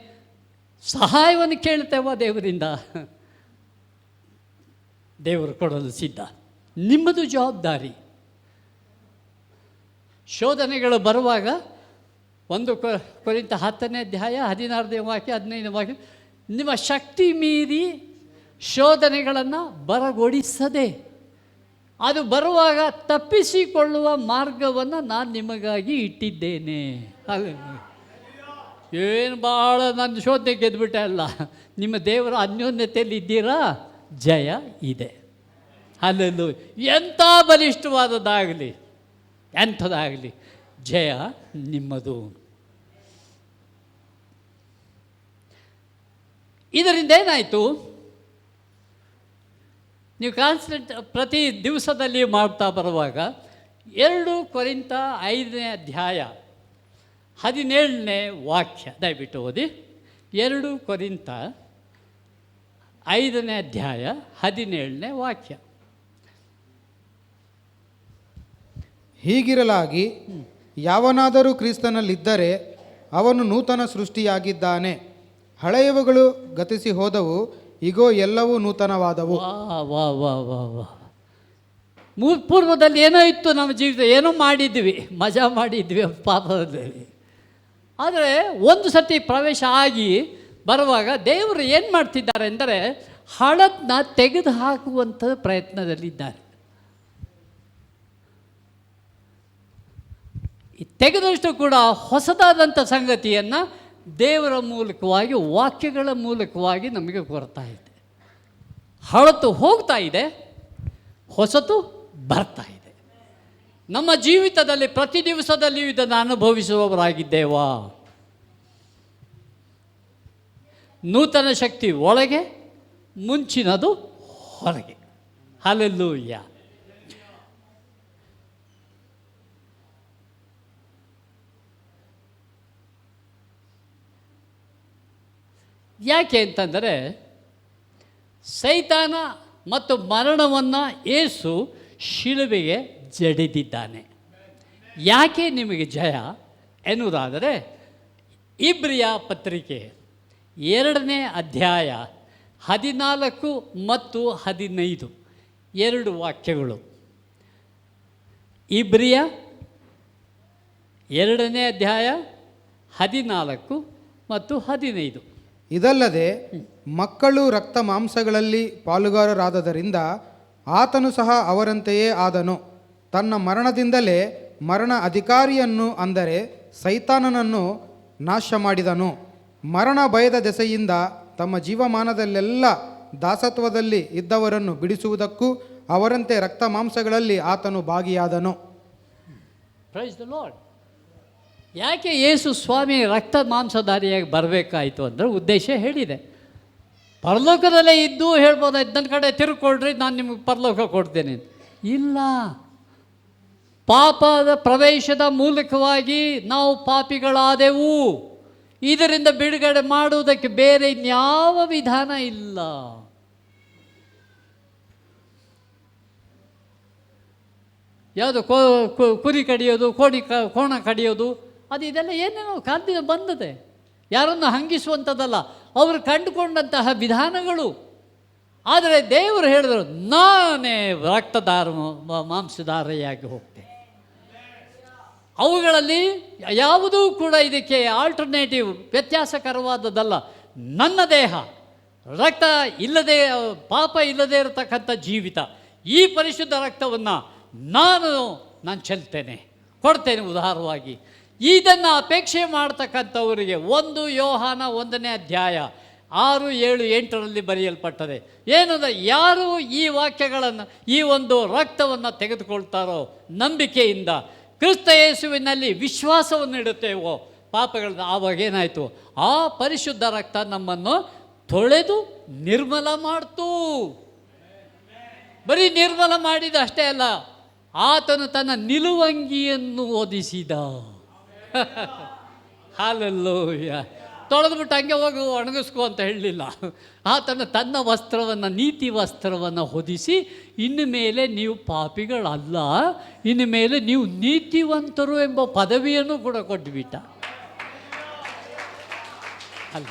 ಸಹಾಯವನ್ನು ಕೇಳ್ತೇವ ದೇವರಿಂದ, ದೇವರು ಕೊಡಲು ಸಿದ್ಧ. ನಿಮ್ಮದು ಜವಾಬ್ದಾರಿ. ಶೋಧನೆಗಳು ಬರುವಾಗ 1 ಕೊರಿಂಥ 10ನೇ ಅಧ್ಯಾಯ 16ನೇ ವಾಕ್ಯ 15ನೇ ವಾಕ್ಯ, ನಿಮ್ಮ ಶಕ್ತಿ ಮೀರಿ ಶೋಧನೆಗಳನ್ನು ಬರಗೊಡಿಸದೆ ಅದು ಬರುವಾಗ ತಪ್ಪಿಸಿಕೊಳ್ಳುವ ಮಾರ್ಗವನ್ನು ನಾನು ನಿಮಗಾಗಿ ಇಟ್ಟಿದ್ದೇನೆ. ಹಾಗೆ ಏನು ಭಾಳ ನನ್ನ ಶೋಧನೆ ಗೆದ್ದುಬಿಟ್ಟೆ ಅಲ್ಲ, ನಿಮ್ಮ ದೇವರ ಅನ್ಯೋನ್ಯತೆಯಲ್ಲಿ ಇದ್ದೀರಾ, ಜಯ ಇದೆ. ಅಲ್ಲೆಲ್ಲೂ ಎಂಥ ಬಲಿಷ್ಠವಾದದ್ದಾಗಲಿ ಎಂಥದ್ದಾಗಲಿ ಜಯ ನಿಮ್ಮದು. ಇದರಿಂದ ಏನಾಯಿತು, ನೀವು ಕಾನ್ಸ್ಟೆಂಟ್ ಪ್ರತಿ ದಿವಸದಲ್ಲಿ ಮಾಡ್ತಾ ಬರುವಾಗ 2 ಕೊರಿಂಥ 5ನೇ ಅಧ್ಯಾಯ 17ನೇ ವಾಕ್ಯ ದಯವಿಟ್ಟು ಓದಿ. 2 ಕೊರಿಂಥ 5ನೇ ಅಧ್ಯಾಯ 17ನೇ ವಾಕ್ಯ. ಹೀಗಿರಲಾಗಿ ಯಾವನಾದರೂ ಕ್ರಿಸ್ತನಲ್ಲಿದ್ದರೆ ಅವನು ನೂತನ ಸೃಷ್ಟಿಯಾಗಿದ್ದಾನೆ, ಹಳೆಯವುಗಳು ಗತಿಸಿ ಹೋದವು, ಇಗೋ ಎಲ್ಲವೂ ನೂತನವಾದವು. ವಾ ವಾ ವಾ ವಾ ವಾ. ಪೂರ್ವದಲ್ಲಿ ಏನೋ ಇತ್ತು ನಮ್ಮ ಜೀವಿತ, ಏನೋ ಮಾಡಿದ್ವಿ, ಮಜಾ ಮಾಡಿದ್ವಿ ಪಾಪದಲ್ಲಿ. ಆದರೆ ಒಂದು ಸತಿ ಪ್ರವೇಶ ಆಗಿ ಬರುವಾಗ ದೇವರು ಏನು ಮಾಡ್ತಿದ್ದಾರೆ ಅಂದರೆ ಹಳದನ್ನ ತೆಗೆದು ಹಾಕುವಂಥ ಪ್ರಯತ್ನದಲ್ಲಿದ್ದಾರೆ. ತೆಗೆದಷ್ಟು ಕೂಡ ಹೊಸದಾದಂಥ ಸಂಗತಿಯನ್ನು ದೇವರ ಮೂಲಕವಾಗಿ, ವಾಕ್ಯಗಳ ಮೂಲಕವಾಗಿ ನಮಗೆ ಕೊಡ್ತಾ ಇದೆ. ಹಳತು ಹೋಗ್ತಾ ಇದೆ, ಹೊಸತು ಬರ್ತಾ ಇದೆ. ನಮ್ಮ ಜೀವಿತದಲ್ಲಿ ಪ್ರತಿ ದಿವಸದಲ್ಲಿಯೂ ಇದನ್ನು ಅನುಭವಿಸುವವರಾಗಿದ್ದೇವಾ? ನೂತನ ಶಕ್ತಿ ಒಳಗೆ, ಮುಂಚಿನದು ಹೊರಗೆ. ಹಲ್ಲೆಲೂಯ. ಯಾಕೆ ಅಂತಂದರೆ ಸೈತಾನ ಮತ್ತು ಮರಣವನ್ನು ಯೇಸು ಶಿಲುಬೆಗೆ ಜಡಿದಿದ್ದಾನೆ. ಯಾಕೆ ನಿಮಗೆ ಜಯ ಎನ್ನುವುದಾದರೆ ಇಬ್ರಿಯ ಪತ್ರಿಕೆ 2ನೇ ಅಧ್ಯಾಯ 14 ಮತ್ತು 15 2 ವಾಕ್ಯಗಳು. ಇಬ್ರಿಯ 2ನೇ ಅಧ್ಯಾಯ 14 ಮತ್ತು 15. ಇದಲ್ಲದೆ ಮಕ್ಕಳು ರಕ್ತ ಮಾಂಸಗಳಲ್ಲಿ ಪಾಲುಗಾರರಾದದರಿಂದ ಆತನು ಸಹ ಅವರಂತೆಯೇ ಆದನು. ತನ್ನ ಮರಣದಿಂದಲೇ ಮರಣ ಅಧಿಕಾರಿಯನ್ನು, ಅಂದರೆ ಸೈತಾನನನ್ನು ನಾಶ ಮಾಡಿದನು. ಮರಣ ಭಯದ ದೆಸೆಯಿಂದ ತಮ್ಮ ಜೀವಮಾನದಲ್ಲೆಲ್ಲ ದಾಸತ್ವದಲ್ಲಿ ಇದ್ದವರನ್ನು ಬಿಡಿಸುವುದಕ್ಕೂ ಅವರಂತೆ ರಕ್ತ ಮಾಂಸಗಳಲ್ಲಿ ಆತನು ಭಾಗಿಯಾದನು. Praise the lord. ಯಾಕೆ ಯೇಸು ಸ್ವಾಮಿ ರಕ್ತ ಮಾಂಸಧಾರಿಯಾಗಿ ಬರಬೇಕಾಯಿತು ಅಂದರೆ ಉದ್ದೇಶ ಹೇಳಿದೆ. ಪರಲೋಕದಲ್ಲೇ ಇದ್ದು ಹೇಳ್ಬೋದಾಯ್ತು, ನನ್ನ ಕಡೆ ತಿರುಗಿಕೊಳ್ರಿ, ನಾನು ನಿಮಗೆ ಪರಲೋಕ ಕೊಡ್ತೇನೆ. ಇಲ್ಲ, ಪಾಪದ ಪ್ರವೇಶದ ಮೂಲಕವಾಗಿ ನಾವು ಪಾಪಿಗಳಾದೆವು. ಇದರಿಂದ ಬಿಡುಗಡೆ ಮಾಡುವುದಕ್ಕೆ ಬೇರೆ ಇನ್ಯಾವ ವಿಧಾನ ಇಲ್ಲ. ಯಾವುದು ಕುರಿ ಕಡಿಯೋದು, ಕೋಣ ಕಡಿಯೋದು, ಅದು ಇದೆಲ್ಲ ಏನೇನೋ ಕಾಲದಿಂದ ಬಂದದೆ. ಯಾರನ್ನು ಹಂಗಿಸುವಂಥದ್ದಲ್ಲ, ಅವರು ಕಂಡುಕೊಂಡಂತಹ ವಿಧಾನಗಳು. ಆದರೆ ದೇವರು ಹೇಳಿದರು, ನಾನೇ ರಕ್ತದಾರ ಮಾಂಸಧಾರೆಯಾಗಿ ಹೋಗ್ತೇನೆ. ಅವುಗಳಲ್ಲಿ ಯಾವುದೂ ಕೂಡ ಇದಕ್ಕೆ ಆಲ್ಟರ್ನೇಟಿವ್, ವ್ಯತ್ಯಾಸಕರವಾದದ್ದಲ್ಲ. ನನ್ನ ದೇಹ, ರಕ್ತ ಇಲ್ಲದೆ, ಪಾಪ ಇಲ್ಲದೆ ಇರತಕ್ಕಂಥ ಜೀವಿತ, ಈ ಪರಿಶುದ್ಧ ರಕ್ತವನ್ನು ನಾನು ಚೆಲ್ತೇನೆ, ಕೊಡ್ತೇನೆ ಉದಾರವಾಗಿ. ಇದನ್ನು ಅಪೇಕ್ಷೆ ಮಾಡ್ತಕ್ಕಂಥವರಿಗೆ 1 ಯೋಹಾನ 1ನೇ ಅಧ್ಯಾಯ 6, 7, 8ರಲ್ಲಿ ಬರೆಯಲ್ಪಟ್ಟದೆ. ಏನಂದರೆ ಯಾರು ಈ ವಾಕ್ಯಗಳನ್ನು, ಈ ಒಂದು ರಕ್ತವನ್ನು ತೆಗೆದುಕೊಳ್ತಾರೋ ನಂಬಿಕೆಯಿಂದ, ಕ್ರಿಸ್ತ ಯೇಸುವಿನಲ್ಲಿ ವಿಶ್ವಾಸವನ್ನು ಇಡುತ್ತೇವೋ ಪಾಪಗಳನ್ನ, ಆವಾಗ ಏನಾಯಿತು, ಆ ಪರಿಶುದ್ಧ ರಕ್ತ ನಮ್ಮನ್ನು ತೊಳೆದು ನಿರ್ಮಲ ಮಾಡ್ತು. ಬರೀ ನಿರ್ಮಲ ಮಾಡಿದ ಅಷ್ಟೇ ಅಲ್ಲ, ಆತನು ತನ್ನ ನಿಲುವಂಗಿಯನ್ನು ಒದಿಸಿದ. ಹಲ್ಲೆಲೂಯಾ. ತೊಳೆದ್ಬಿಟ್ಟು ಹಂಗೆ ಹೋಗಿ ಒಣಗಿಸ್ಕೊ ಅಂತ ಹೇಳಲಿಲ್ಲ. ಆತನು ತನ್ನ ವಸ್ತ್ರವನ್ನು, ನೀತಿ ವಸ್ತ್ರವನ್ನು ಹೊದಿಸಿ, ಇನ್ನು ಮೇಲೆ ನೀವು ಪಾಪಿಗಳಲ್ಲ, ಇನ್ನು ಮೇಲೆ ನೀವು ನೀತಿವಂತರು ಎಂಬ ಪದವಿಯನ್ನು ಕೂಡ ಕೊಟ್ಟುಬಿಟ್ಟ. ಅಲ್ಲ,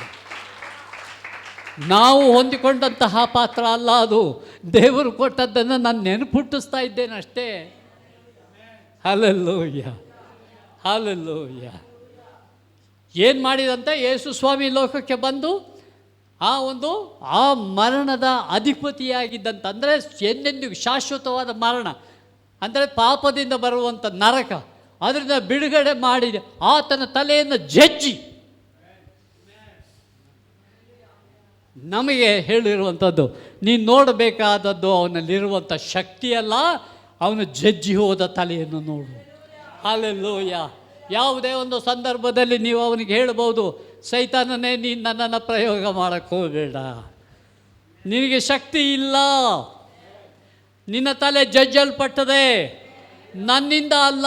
ನಾವು ಹೊಂದಿಕೊಂಡಂತಹ ಪಾತ್ರ ಅಲ್ಲ ಅದು, ದೇವರು ಕೊಟ್ಟದ್ದನ್ನು ನಾನು ನೆನಪುಟ್ಟಿಸ್ತಾ ಇದ್ದೇನೆ ಅಷ್ಟೇ. Hallelujah, hallelujah. ಏನು ಮಾಡಿದಂತೆ, ಯೇಸು ಸ್ವಾಮಿ ಲೋಕಕ್ಕೆ ಬಂದು ಆ ಮರಣದ ಅಧಿಪತಿಯಾಗಿದ್ದಂಥ, ಅಂದರೆ ಎಂದೆಂದಿಗೂ ಶಾಶ್ವತವಾದ ಮರಣ, ಅಂದರೆ ಪಾಪದಿಂದ ಬರುವಂಥ ನರಕ, ಅದರಿಂದ ಬಿಡುಗಡೆ ಮಾಡಿ ಆತನ ತಲೆಯನ್ನು ಜಜ್ಜಿ ನಮಗೆ ಹೇಳಿರುವಂಥದ್ದು, ನೀನು ನೋಡಬೇಕಾದದ್ದು ಅವನಲ್ಲಿರುವಂಥ ಶಕ್ತಿಯಲ್ಲ, ಅವನು ಜಜ್ಜಿ ಹೋದ ತಲೆಯನ್ನು ನೋಡು. ಹಲ್ಲೆಲೂಯಾ. ಯಾವುದೇ ಒಂದು ಸಂದರ್ಭದಲ್ಲಿ ನೀವು ಅವನಿಗೆ ಹೇಳ್ಬೋದು, ಸೈತಾನನೇ ನೀನು ನನ್ನನ್ನು ಪ್ರಯೋಗ ಮಾಡೋಕ್ಕೆ ಹೋಗಬೇಡ, ನಿನಗೆ ಶಕ್ತಿ ಇಲ್ಲ, ನಿನ್ನ ತಲೆ ಜಜ್ಜಲ್ಪಟ್ಟದೆ, ನನ್ನಿಂದ ಅಲ್ಲ,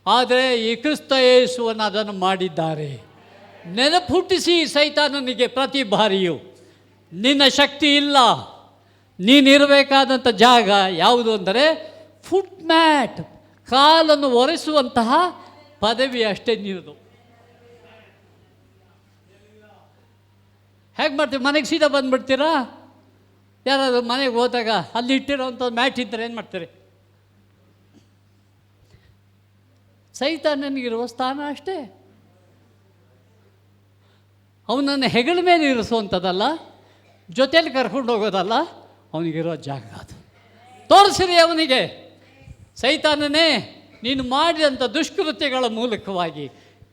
ಆದರೆ ಈ ಕ್ರಿಸ್ತ ಯೇಸುವನ್ನು ಅದನ್ನು ಮಾಡಿದ್ದಾರೆ. ನೆನಪುಟ್ಟಿಸಿ ಸೈತಾನನಿಗೆ ಪ್ರತಿ ಬಾರಿಯೂ, ನಿನ್ನ ಶಕ್ತಿ ಇಲ್ಲ, ನೀನಿರಬೇಕಾದಂಥ ಜಾಗ ಯಾವುದು ಅಂದರೆ ಫುಟ್ ಮ್ಯಾಟ್, ಕಾಲನ್ನು ಒರೆಸುವಂತಹ ಪದವಿ ಅಷ್ಟೇ ನೀವುದು. ಹೇಗೆ ಮಾಡ್ತೀವಿ? ಮನೆಗೆ ಸೀದಾ ಬಂದುಬಿಡ್ತೀರಾ? ಯಾರಾದರೂ ಮನೆಗೆ ಹೋದಾಗ ಅಲ್ಲಿ ಇಟ್ಟಿರೋವಂಥ ಮ್ಯಾಟ್ ಇದ್ದರೆ ಏನು ಮಾಡ್ತೀರಿ? ಸೈತಾನನಿಗಿರುವ ಸ್ಥಾನ ಅಷ್ಟೇ. ಅವನನ್ನು ಹೆಗಲ ಮೇಲೆ ಇರಿಸುವಂಥದ್ದಲ್ಲ, ಜೊತೆಯಲ್ಲಿ ಕರ್ಕೊಂಡು ಹೋಗೋದಲ್ಲ, ಅವನಿಗಿರೋ ಜಾಗ ಅದು. ತೋರಿಸಿರಿ ಅವನಿಗೆ, ಸೈತಾನನೇ, ನೀನು ಮಾಡಿದಂಥ ದುಷ್ಕೃತ್ಯಗಳ ಮೂಲಕವಾಗಿ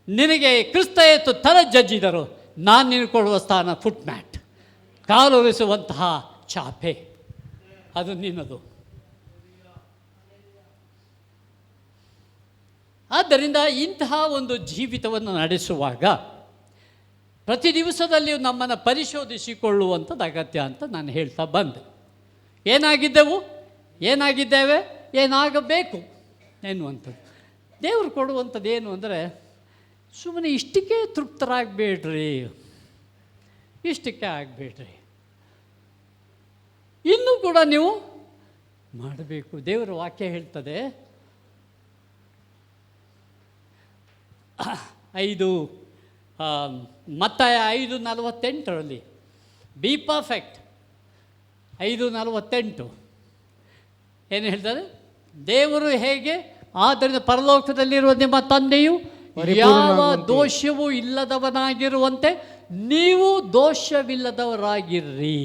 ನಿನಗೆ ಕ್ರಿಸ್ತ ಎತ್ತು ತಲೆ ಜಜ್ಜಿದರು. ನಾನು ನಿನಗೆ ಕೊಡುವ ಸ್ಥಾನ ಫುಟ್ ಮ್ಯಾಟ್, ಕಾಲೊರೆಸುವಂತಹ ಚಾಪೆ, ಅದು ನಿನ್ನದು. ಆದ್ದರಿಂದ ಇಂತಹ ಒಂದು ಜೀವಿತವನ್ನು ನಡೆಸುವಾಗ ಪ್ರತಿ ದಿವಸದಲ್ಲಿಯೂ ನಮ್ಮನ್ನು ಪರಿಶೋಧಿಸಿಕೊಳ್ಳುವಂಥದ್ದು ಅಗತ್ಯ ಅಂತ ನಾನು ಹೇಳ್ತಾ ಬಂದೆ. ಏನಾಗಿದ್ದೆವು, ಏನಾಗಿದ್ದೇವೆ, ಏನಾಗಬೇಕು ಎನ್ನುವಂಥದ್ದು. ದೇವರು ಕೊಡುವಂಥದ್ದು ಏನು ಅಂದರೆ, ಸುಮ್ಮನೆ ಇಷ್ಟಕ್ಕೆ ತೃಪ್ತರಾಗಬೇಡ್ರಿ, ಇಷ್ಟಕ್ಕೆ ಆಗಬೇಡ್ರಿ, ಇನ್ನೂ ಕೂಡ ನೀವು ಮಾಡಬೇಕು. ದೇವರ ವಾಕ್ಯ ಹೇಳ್ತದೆ, 5 ಮತ್ತಾಯ 5:48 ಬಿ ಪರ್ಫೆಕ್ಟ್. 5:48 ಏನು ಹೇಳ್ತಾರೆ? ದೇವರು ಹೇಗೆ, ಆದ್ದರಿಂದ ಪರಲೋಕದಲ್ಲಿರುವ ನಿಮ್ಮ ತಂದೆಯು ಯಾವ ದೋಷವೂ ಇಲ್ಲದವನಾಗಿರುವಂತೆ ನೀವು ದೋಷವಿಲ್ಲದವರಾಗಿರ್ರಿ.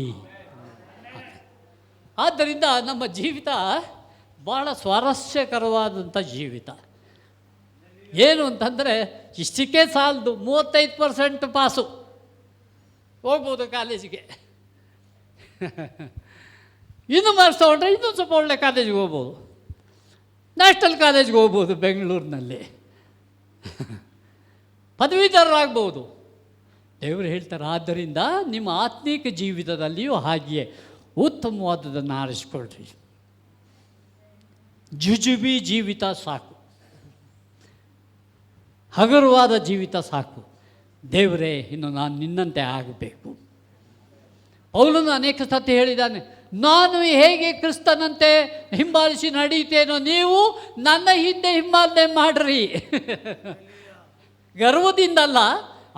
ಆದ್ದರಿಂದ ನಮ್ಮ ಜೀವಿತ ಭಾಳ ಸ್ವಾರಸ್ಯಕರವಾದಂಥ ಜೀವಿತ. ಏನು ಅಂತಂದರೆ, ಇಷ್ಟಕ್ಕೆ ಸಾಲದು, 35% ಪಾಸು, ಹೋಗ್ಬೋದು ಕಾಲೇಜಿಗೆ. ಇನ್ನೂ ಮಾರ್ಕ್ಸ್ ತೊಗೊಂಡ್ರೆ ಇನ್ನೂ ಸ್ವಲ್ಪ ಒಳ್ಳೆ ಕಾಲೇಜಿಗೆ ಹೋಗ್ಬೋದು, ನ್ಯಾಷನಲ್ ಕಾಲೇಜ್ಗೆ ಹೋಗ್ಬೋದು, ಬೆಂಗಳೂರಿನಲ್ಲಿ ಪದವೀಧರರಾಗ್ಬೋದು. ದೇವರು ಹೇಳ್ತಾರೆ, ಆದ್ದರಿಂದ ನಿಮ್ಮ ಆತ್ಮೀಕ ಜೀವಿತದಲ್ಲಿಯೂ ಹಾಗೆಯೇ ಉತ್ತಮವಾದದನ್ನು ಆರಿಸ್ಕೊಳ್ರಿ. ಜುಜುಬಿ ಜೀವಿತ ಸಾಕು, ಹಗುರವಾದ ಜೀವಿತ ಸಾಕು. ದೇವರೇ, ಇನ್ನು ನಾನು ನಿನ್ನಂತೆ ಆಗಬೇಕು. ಪೌಲನು ಅನೇಕ ಸತಿ ಹೇಳಿದ್ದಾನೆ, ನಾನು ಹೇಗೆ ಕ್ರಿಸ್ತನಂತೆ ಹಿಂಬಾಲಿಸಿ ನಡೆಯುತ್ತೇನೋ ನೀವು ನನ್ನ ಹಿಂದೆ ಹಿಂಬಾಲನೆ ಮಾಡ್ರಿ. ಗರ್ವದಿಂದಲ್ಲ,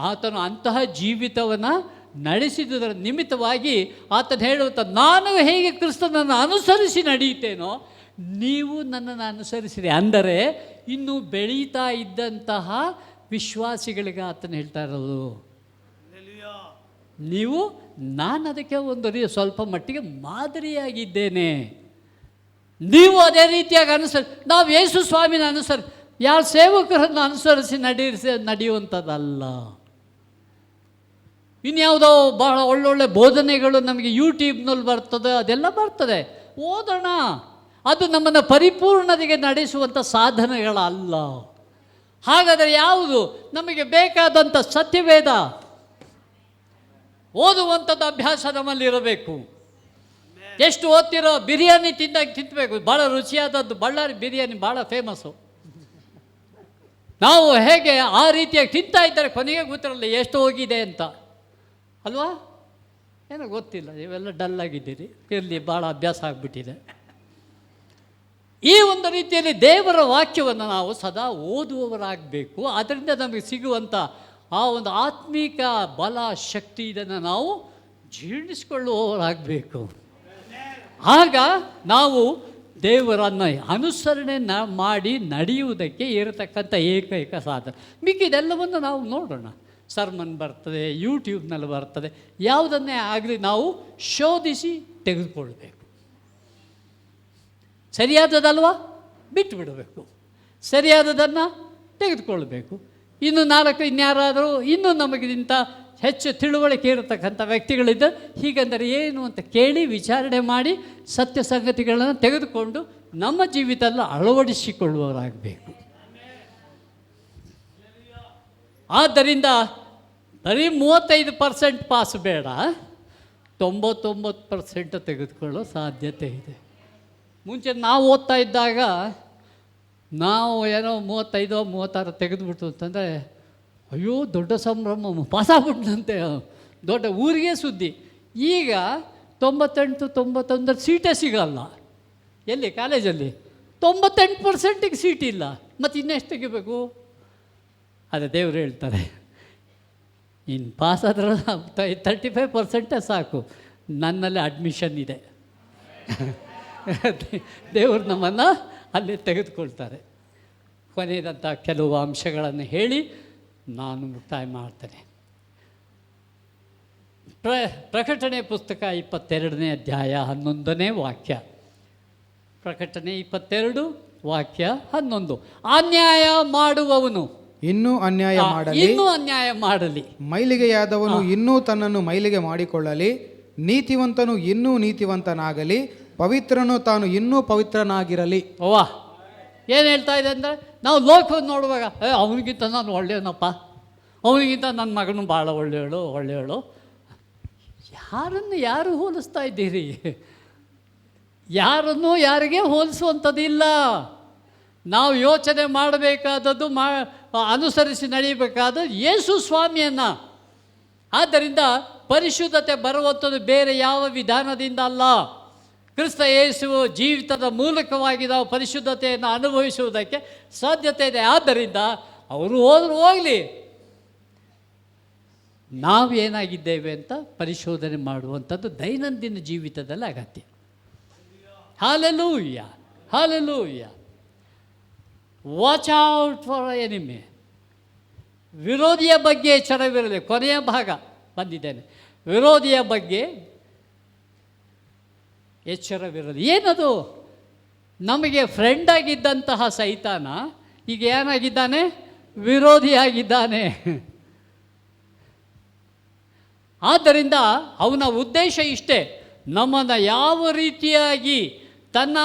ಆತನು ಅಂತಹ ಜೀವಿತವನ್ನು ನಡೆಸಿದುದರ ನಿಮಿತ್ತವಾಗಿ ಆತನು ಹೇಳುವಂಥ, ನಾನು ಹೇಗೆ ಕ್ರಿಸ್ತನನ್ನು ಅನುಸರಿಸಿ ನಡೆಯುತ್ತೇನೋ ನೀವು ನನ್ನನ್ನು ಅನುಸರಿಸಿರಿ. ಅಂದರೆ ಇನ್ನು ಬೆಳೀತಾ ಇದ್ದಂತಹ ವಿಶ್ವಾಸಿಗಳಿಗೆ ಆತನು ಹೇಳ್ತಾ ಇರೋದು, ನೀವು, ನಾನು ಅದಕ್ಕೆ ಒಂದು ಸ್ವಲ್ಪ ಮಟ್ಟಿಗೆ ಮಾದರಿಯಾಗಿದ್ದೇನೆ, ನೀವು ಅದೇ ರೀತಿಯಾಗಿ ನಾವು ಯೇಸು ಸ್ವಾಮಿನ ಯಾರ ಸೇವಕರನ್ನು ಅನುಸರಿಸಿ ನಡೆಯುವಂಥದ್ದಲ್ಲ. ಇನ್ಯಾವುದೋ ಬಹಳ ಒಳ್ಳೊಳ್ಳೆ ಬೋಧನೆಗಳು ನಮಗೆ ಯೂಟ್ಯೂಬ್ನಲ್ಲಿ ಬರ್ತದೆ, ಅದೆಲ್ಲ ಬರ್ತದೆ, ಓದೋಣ. ಅದು ನಮ್ಮನ್ನು ಪರಿಪೂರ್ಣತೆಗೆ ನಡೆಸುವಂಥ ಸಾಧನೆಗಳಲ್ಲ. ಹಾಗಾದರೆ ಯಾವುದು ನಮಗೆ ಬೇಕಾದಂಥ ಸತ್ಯವೇದ ಓದುವಂಥದ್ದು ಅಭ್ಯಾಸ ನಮ್ಮಲ್ಲಿರಬೇಕು. ಎಷ್ಟು ಓದ್ತಿರೋ ಬಿರಿಯಾನಿ ತಿನ್ನಬೇಕು, ಭಾಳ ರುಚಿಯಾದದ್ದು. ಬಳ್ಳಾರಿ ಬಿರಿಯಾನಿ ಭಾಳ ಫೇಮಸ್ಸು. ನಾವು ಹೇಗೆ ಆ ರೀತಿಯಾಗಿ ತಿಂತಾ ಇದ್ದಾರೆ, ಕೊನೆಗೆ ಗೊತ್ತಿರಲ್ಲ ಎಷ್ಟು ಹೋಗಿದೆ ಅಂತ, ಅಲ್ವಾ? ಏನೋ ಗೊತ್ತಿಲ್ಲ, ಇವೆಲ್ಲ ಡಲ್ಲಾಗಿದ್ದೀರಿ. ಇರಲಿ, ಭಾಳ ಅಭ್ಯಾಸ ಆಗಿಬಿಟ್ಟಿದೆ. ಈ ಒಂದು ರೀತಿಯಲ್ಲಿ ದೇವರ ವಾಕ್ಯವನ್ನು ನಾವು ಸದಾ ಓದುವವರಾಗಬೇಕು. ಅದರಿಂದ ನಮಗೆ ಸಿಗುವಂಥ ಆ ಒಂದು ಆತ್ಮೀಕ ಬಲ, ಶಕ್ತಿ, ಇದನ್ನು ನಾವು ಜೀರ್ಣಿಸಿಕೊಳ್ಳುವವರಾಗಬೇಕು. ಆಗ ನಾವು ದೇವರನ್ನು ಅನುಸರಣೆ ಮಾಡಿ ನಡೆಯುವುದಕ್ಕೆ ಇರತಕ್ಕಂಥ ಏಕೈಕ ಸಾಧನ. ಮಿಕ್ಕಿದೆಲ್ಲವನ್ನು ನಾವು ನೋಡೋಣ, ಸರ್ಮನ್ ಬರ್ತದೆ, ಯೂಟ್ಯೂಬ್ನಲ್ಲಿ ಬರ್ತದೆ. ಯಾವುದನ್ನೇ ಆಗಲಿ ನಾವು ಶೋಧಿಸಿ ತೆಗೆದುಕೊಳ್ಬೇಕು. ಸರಿಯಾದದಲ್ವಾ ಬಿಟ್ಟುಬಿಡಬೇಕು, ಸರಿಯಾದದನ್ನು ತೆಗೆದುಕೊಳ್ಬೇಕು. ಇನ್ಯಾರಾದರೂ ಇನ್ನೂ ನಮಗಿಂತ ಹೆಚ್ಚು ತಿಳುವಳಿಕೆ ಇರತಕ್ಕಂಥ ವ್ಯಕ್ತಿಗಳಿದ್ದ ಹೀಗಂದರೆ ಏನು ಅಂತ ಕೇಳಿ ವಿಚಾರಣೆ ಮಾಡಿ ಸತ್ಯ ಸಂಗತಿಗಳನ್ನು ತೆಗೆದುಕೊಂಡು ನಮ್ಮ ಜೀವಿತದಲ್ಲಿ ಅಳವಡಿಸಿಕೊಳ್ಳುವವರಾಗಬೇಕು. ಆದ್ದರಿಂದ ಬರೀ 35% ಪಾಸ್ ಬೇಡ, 99% ತೆಗೆದುಕೊಳ್ಳೋ ಸಾಧ್ಯತೆ ಇದೆ. ಮುಂಚೆ ನಾವು ಓದ್ತಾ ಇದ್ದಾಗ ನಾವು ಏನೋ 35-36 ತೆಗೆದುಬಿಟ್ಟು ಅಂತಂದರೆ ಅಯ್ಯೋ ದೊಡ್ಡ ಸಂಭ್ರಮ, ಪಾಸಾಗ್ಬಿಟ್ನಂತೆ, ದೊಡ್ಡ ಊರಿಗೆ ಸುದ್ದಿ. ಈಗ 98-91 ಸೀಟೇ ಸಿಗಲ್ಲ. ಎಲ್ಲಿ? ಕಾಲೇಜಲ್ಲಿ 98%ಗೆ ಸೀಟ್ ಇಲ್ಲ, ಮತ್ತು ಇನ್ನೆಷ್ಟು ತೆಗಿಬೇಕು? ಅದೇ ದೇವರು ಹೇಳ್ತಾರೆ, ಇನ್ನು ಪಾಸ್ ಆದ್ರೆ 35% ಸಾಕು, ನನ್ನಲ್ಲಿ ಅಡ್ಮಿಷನ್ ಇದೆ. ದೇವರು ನಮ್ಮನ್ನು ಅಲ್ಲಿ ತೆಗೆದುಕೊಳ್ತಾರೆ. ಕೊನೆಯದಂಥ ಕೆಲವು ಅಂಶಗಳನ್ನು ಹೇಳಿ ನಾನು ಮುಕ್ತಾಯ ಮಾಡ್ತೇನೆ. ಪ್ರಕಟಣೆ ಪುಸ್ತಕ 22ನೇ ಅಧ್ಯಾಯ 11ನೇ ವಾಕ್ಯ. ಪ್ರಕಟಣೆ 22 ವಾಕ್ಯ 11. ಅನ್ಯಾಯ ಮಾಡುವವನು ಇನ್ನೂ ಅನ್ಯಾಯ ಮಾಡಲಿ, ಮೈಲಿಗೆಯಾದವನು ಇನ್ನೂ ತನ್ನನ್ನು ಮೈಲಿಗೆ ಮಾಡಿಕೊಳ್ಳಲಿ, ನೀತಿವಂತನು ಇನ್ನೂ ನೀತಿವಂತನಾಗಲಿ, ಪವಿತ್ರನು ತಾನು ಇನ್ನೂ ಪವಿತ್ರನಾಗಿರಲಿ. ಅವ್ವಾ, ಏನು ಹೇಳ್ತಾ ಇದೆ ಅಂದರೆ, ನಾವು ಲೋಕವನ್ನು ನೋಡುವಾಗ ಅವನಿಗಿಂತ ನಾನು ಒಳ್ಳೆಯವನಪ್ಪ, ಅವನಿಗಿಂತ ನನ್ನ ಮಗನು ಭಾಳ ಒಳ್ಳೆಯವಳು. ಯಾರು ಹೋಲಿಸ್ತಾ ಇದ್ದೀರಿ? ಯಾರನ್ನೂ ಯಾರಿಗೆ ಹೋಲಿಸುವಂಥದ್ದಿಲ್ಲ. ನಾವು ಯೋಚನೆ ಮಾಡಬೇಕಾದದ್ದು, ಅನುಸರಿಸಿ ನಡೆಯಬೇಕಾದದ್ದು ಯೇಸು ಸ್ವಾಮಿಯನ್ನು. ಆದ್ದರಿಂದ ಪರಿಶುದ್ಧತೆ ಬರುವಂಥದ್ದು ಬೇರೆ ಯಾವ ವಿಧಾನದಿಂದ ಅಲ್ಲ, ಕ್ರಿಸ್ತ ಯೇಸುವ ಜೀವಿತದ ಮೂಲಕವಾಗಿ ನಾವು ಪರಿಶುದ್ಧತೆಯನ್ನು ಅನುಭವಿಸುವುದಕ್ಕೆ ಸಾಧ್ಯತೆ ಇದೆ. ಆದ್ದರಿಂದ ಅವರು ಹೋದರೂ ಹೋಗಲಿ, ನಾವು ಏನಾಗಿದ್ದೇವೆ ಅಂತ ಪರಿಶೋಧನೆ ಮಾಡುವಂಥದ್ದು ದೈನಂದಿನ ಜೀವಿತದಲ್ಲಿ ಅಗತ್ಯ. Hallelujah, hallelujah. Watch out for enemy. ವಿರೋಧಿಯ ಬಗ್ಗೆ ಎಚ್ಚರವಿರಲಿ. ಕೊನೆಯ ಭಾಗ ಬಂದಿದ್ದೇನೆ. ವಿರೋಧಿಯ ಬಗ್ಗೆ ಎಚ್ಚರವಿರಲಿ. ಏನದು? ನಮಗೆ ಫ್ರೆಂಡ್ ಆಗಿದ್ದಂತಹ ಸೈತಾನ ಈಗ ಏನಾಗಿದ್ದಾನೆ? ವಿರೋಧಿಯಾಗಿದ್ದಾನೆ. ಆದ್ದರಿಂದ ಅವನ ಉದ್ದೇಶ ಇಷ್ಟೇ, ನಮ್ಮನ್ನು ಯಾವ ರೀತಿಯಾಗಿ ತನ್ನ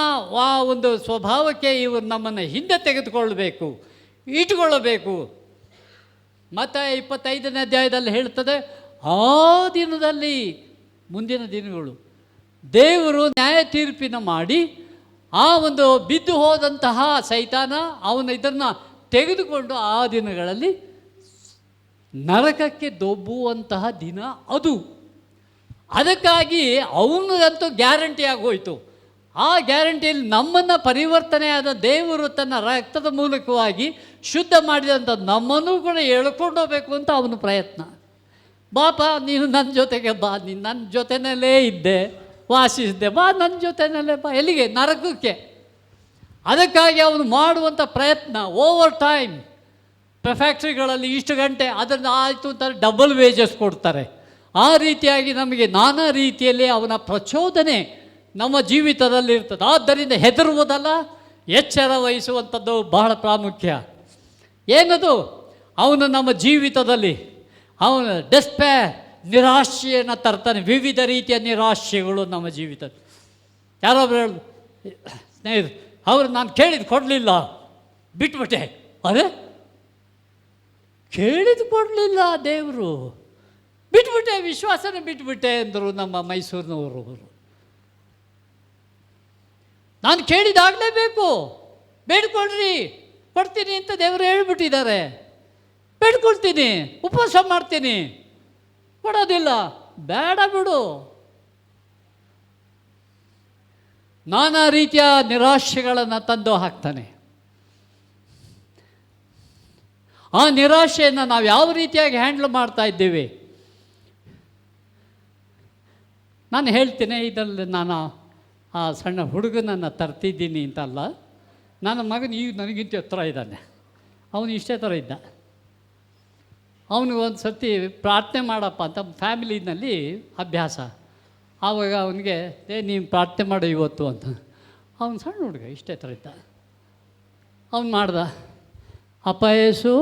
ಒಂದು ಸ್ವಭಾವಕ್ಕೆ ಇವರು ನಮ್ಮನ್ನು ಹಿಂದೆ ತೆಗೆದುಕೊಳ್ಳಬೇಕು, ಇಟ್ಟುಕೊಳ್ಳಬೇಕು. ಮತ್ತು 25ನೇ ಅಧ್ಯಾಯದಲ್ಲಿ ಹೇಳ್ತದೆ, ಆ ದಿನದಲ್ಲಿ, ಮುಂದಿನ ದಿನಗಳು, ದೇವರು ನ್ಯಾಯ ತೀರ್ಪಿನ ಮಾಡಿ ಆ ಒಂದು ಬಿದ್ದು ಹೋದಂತಹ ಸೈತಾನ ಇದನ್ನು ತೆಗೆದುಕೊಂಡು ಆ ದಿನಗಳಲ್ಲಿ ನರಕಕ್ಕೆ ದೊಬ್ಬುವಂತಹ ದಿನ ಅದು. ಅದಕ್ಕಾಗಿ ಅವನಿಗಂತೂ ಗ್ಯಾರಂಟಿ ಆಗೋಯ್ತು. ಆ ಗ್ಯಾರಂಟಿಯಲ್ಲಿ ನಮ್ಮನ್ನು ಪರಿವರ್ತನೆಯಾದ ದೇವರು ತನ್ನ ರಕ್ತದ ಮೂಲಕವಾಗಿ ಶುದ್ಧ ಮಾಡಿದಂಥ ನಮ್ಮನ್ನು ಕೂಡ ಎಳ್ಕೊಂಡು ಹೋಗಬೇಕು ಅಂತ ಅವನ ಪ್ರಯತ್ನ. ಬಾಪ, ನೀನು ನನ್ನ ಜೊತೆಗೆ ಬಾ, ನೀನು ನನ್ನ ಜೊತೆಯಲ್ಲೇ ಇದ್ದೆ, ವಾಸಿಸಿದ್ದೆ, ಬಾ ನನ್ನ ಜೊತೆಯಲ್ಲೇ ಬಾ. ಎಲ್ಲಿಗೆ? ನರಕಕ್ಕೆ. ಅದಕ್ಕಾಗಿ ಅವನು ಮಾಡುವಂಥ ಪ್ರಯತ್ನ, ಓವರ್ ಟೈಮ್. ಫ್ಯಾಕ್ಟ್ರಿಗಳಲ್ಲಿ ಇಷ್ಟು ಗಂಟೆ ಅದನ್ನು ಆಯಿತು ಅಂತ ಡಬಲ್ ವೇಜಸ್ ಕೊಡ್ತಾರೆ. ಆ ರೀತಿಯಾಗಿ ನಮಗೆ ನಾನಾ ರೀತಿಯಲ್ಲಿ ಅವನ ಪ್ರಚೋದನೆ ನಮ್ಮ ಜೀವಿತದಲ್ಲಿ ಇರ್ತದೆ. ಆದ್ದರಿಂದ ಹೆದರುವುದಲ್ಲ, ಎಚ್ಚರ ವಹಿಸುವಂಥದ್ದು ಬಹಳ ಪ್ರಾಮುಖ್ಯ. ಏನದು? ಅವನು ನಮ್ಮ ಜೀವಿತದಲ್ಲಿ ಅವನ ಡೆಸ್ಪೇರ್, ನಿರಾಶೆಯನ್ನು ತರ್ತಾನೆ. ವಿವಿಧ ರೀತಿಯ ನಿರಾಶೆಗಳು ನಮ್ಮ ಜೀವಿತ. ಯಾರೊಬ್ರು ಹೇಳು, ಸ್ನೇಹಿತರು, ಅವರು ನಾನು ಕೇಳಿದ್ದು ಕೊಡಲಿಲ್ಲ, ಬಿಟ್ಬಿಟ್ಟೆ. ಅದೇ ಕೇಳಿದ್ದು ಕೊಡಲಿಲ್ಲ ದೇವರು, ಬಿಟ್ಬಿಟ್ಟೆ, ವಿಶ್ವಾಸನೇ ಬಿಟ್ಬಿಟ್ಟೆ ಅಂದರು ನಮ್ಮ ಮೈಸೂರಿನವರು. ನಾನು ಕೇಳಿದಾಗಲೇಬೇಕು, ಬೇಡ್ಕೊಳ್ರಿ, ಕೊಡ್ತೀನಿ ಅಂತ ದೇವರು ಹೇಳ್ಬಿಟ್ಟಿದ್ದಾರೆ. ಬೇಡ್ಕೊಳ್ತೀನಿ, ಉಪವಾಸ ಮಾಡ್ತೀನಿ, ಕೊಡೋದಿಲ್ಲ, ಬೇಡ ಬಿಡು. ನಾನಾ ರೀತಿಯ ನಿರಾಶೆಗಳನ್ನು ತಂದು ಹಾಕ್ತಾನೆ. ಆ ನಿರಾಶೆಯನ್ನು ನಾವು ಯಾವ ರೀತಿಯಾಗಿ ಹ್ಯಾಂಡ್ಲ್ ಮಾಡ್ತಾ ಇದ್ದೀವಿ? ನಾನು ಹೇಳ್ತೀನಿ, ಇದರಲ್ಲಿ ನಾನು ಆ ಸಣ್ಣ ಹುಡುಗನನ್ನು ತರ್ತಿದ್ದೀನಿ ಅಂತಲ್ಲ. ನನ್ನ ಮಗನು ಈಗ ನನಗಿಂತ ಎತ್ತರ ಇದ್ದಾನೆ, ಅವನು ಇಷ್ಟೇ ಥರ ಇದ್ದ. ಅವನಿಗೆ ಒಂದು ಸರ್ತಿ ಪ್ರಾರ್ಥನೆ ಮಾಡಪ್ಪ ಅಂತ ಫ್ಯಾಮಿಲಿನಲ್ಲಿ ಅಭ್ಯಾಸ. ಆವಾಗ ಅವನಿಗೆ ನೀನು ಪ್ರಾರ್ಥನೆ ಮಾಡು ಇವತ್ತು ಅಂತ. ಅವನು ಸಣ್ಣ ಹುಡುಗ ಇಷ್ಟೇ ಥರ ಇದ್ದ. ಅವನು ಮಾಡ್ದ, ಅಪ್ಪ ಯೇಸು,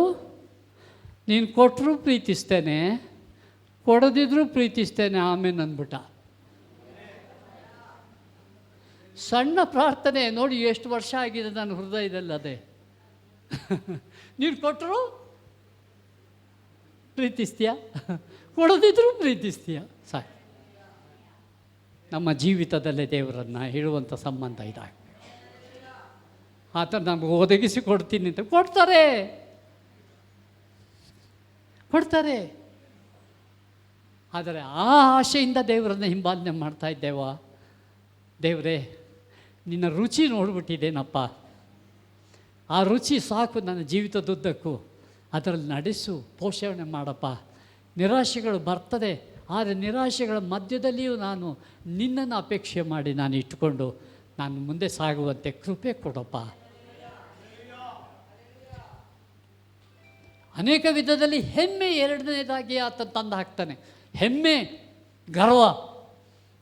ನೀನು ಕೊಟ್ಟರೂ ಪ್ರೀತಿಸ್ತೇನೆ, ಕೊಡದಿದ್ರೂ ಪ್ರೀತಿಸ್ತೇನೆ, ಆಮೇಲೆ ಅಂದ್ಬಿಟ್ಟ. ಸಣ್ಣ ಪ್ರಾರ್ಥನೆ ನೋಡಿ, ಎಷ್ಟು ವರ್ಷ ಆಗಿದೆ ನನ್ನ ಹೃದಯದಲ್ಲಿ. ಅದೇ ನೀನು ಕೊಟ್ಟರು ಪ್ರೀತಿಸ್ತೀಯ, ಕೊಡದಿದ್ರೂ ಪ್ರೀತಿಸ್ತೀಯ. ಸಾಕು. ನಮ್ಮ ಜೀವಿತದಲ್ಲೇ ದೇವರನ್ನು ಹೇಳುವಂಥ ಸಂಬಂಧ ಇದಾಗಿ ಆತ ನಮಗೆ ಒದಗಿಸಿ ಕೊಡ್ತೀನಿ ಅಂತ ಕೊಡ್ತಾರೆ. ಆದರೆ ಆ ಆಶೆಯಿಂದ ದೇವರನ್ನು ಹಿಂಬಾಲನೆ ಮಾಡ್ತಾ ಇದ್ದೇವಾ? ದೇವರೇ, ನಿನ್ನ ರುಚಿ ನೋಡ್ಬಿಟ್ಟಿದ್ದೇನಪ್ಪ, ಆ ರುಚಿ ಸಾಕು ನನ್ನ ಜೀವಿತದುದ್ದಕ್ಕೂ. ಅದರಲ್ಲಿ ನಡೆಸು, ಪೋಷಣೆ ಮಾಡಪ್ಪ. ನಿರಾಶೆಗಳು ಬರ್ತದೆ, ಆದರೆ ನಿರಾಶೆಗಳ ಮಧ್ಯದಲ್ಲಿಯೂ ನಾನು ನಿನ್ನನ್ನು ಅಪೇಕ್ಷೆ ಮಾಡಿ ನಾನು ಇಟ್ಟುಕೊಂಡು ನಾನು ಮುಂದೆ ಸಾಗುವಂತೆ ಕೃಪೆ ಕೊಡಪ್ಪ. ಅನೇಕ ವಿಧದಲ್ಲಿ ಹೆಮ್ಮೆ ಎರಡನೇದಾಗಿ ಆತ ತಂದು ಹಾಕ್ತಾನೆ. ಹೆಮ್ಮೆ, ಗರ್ವ.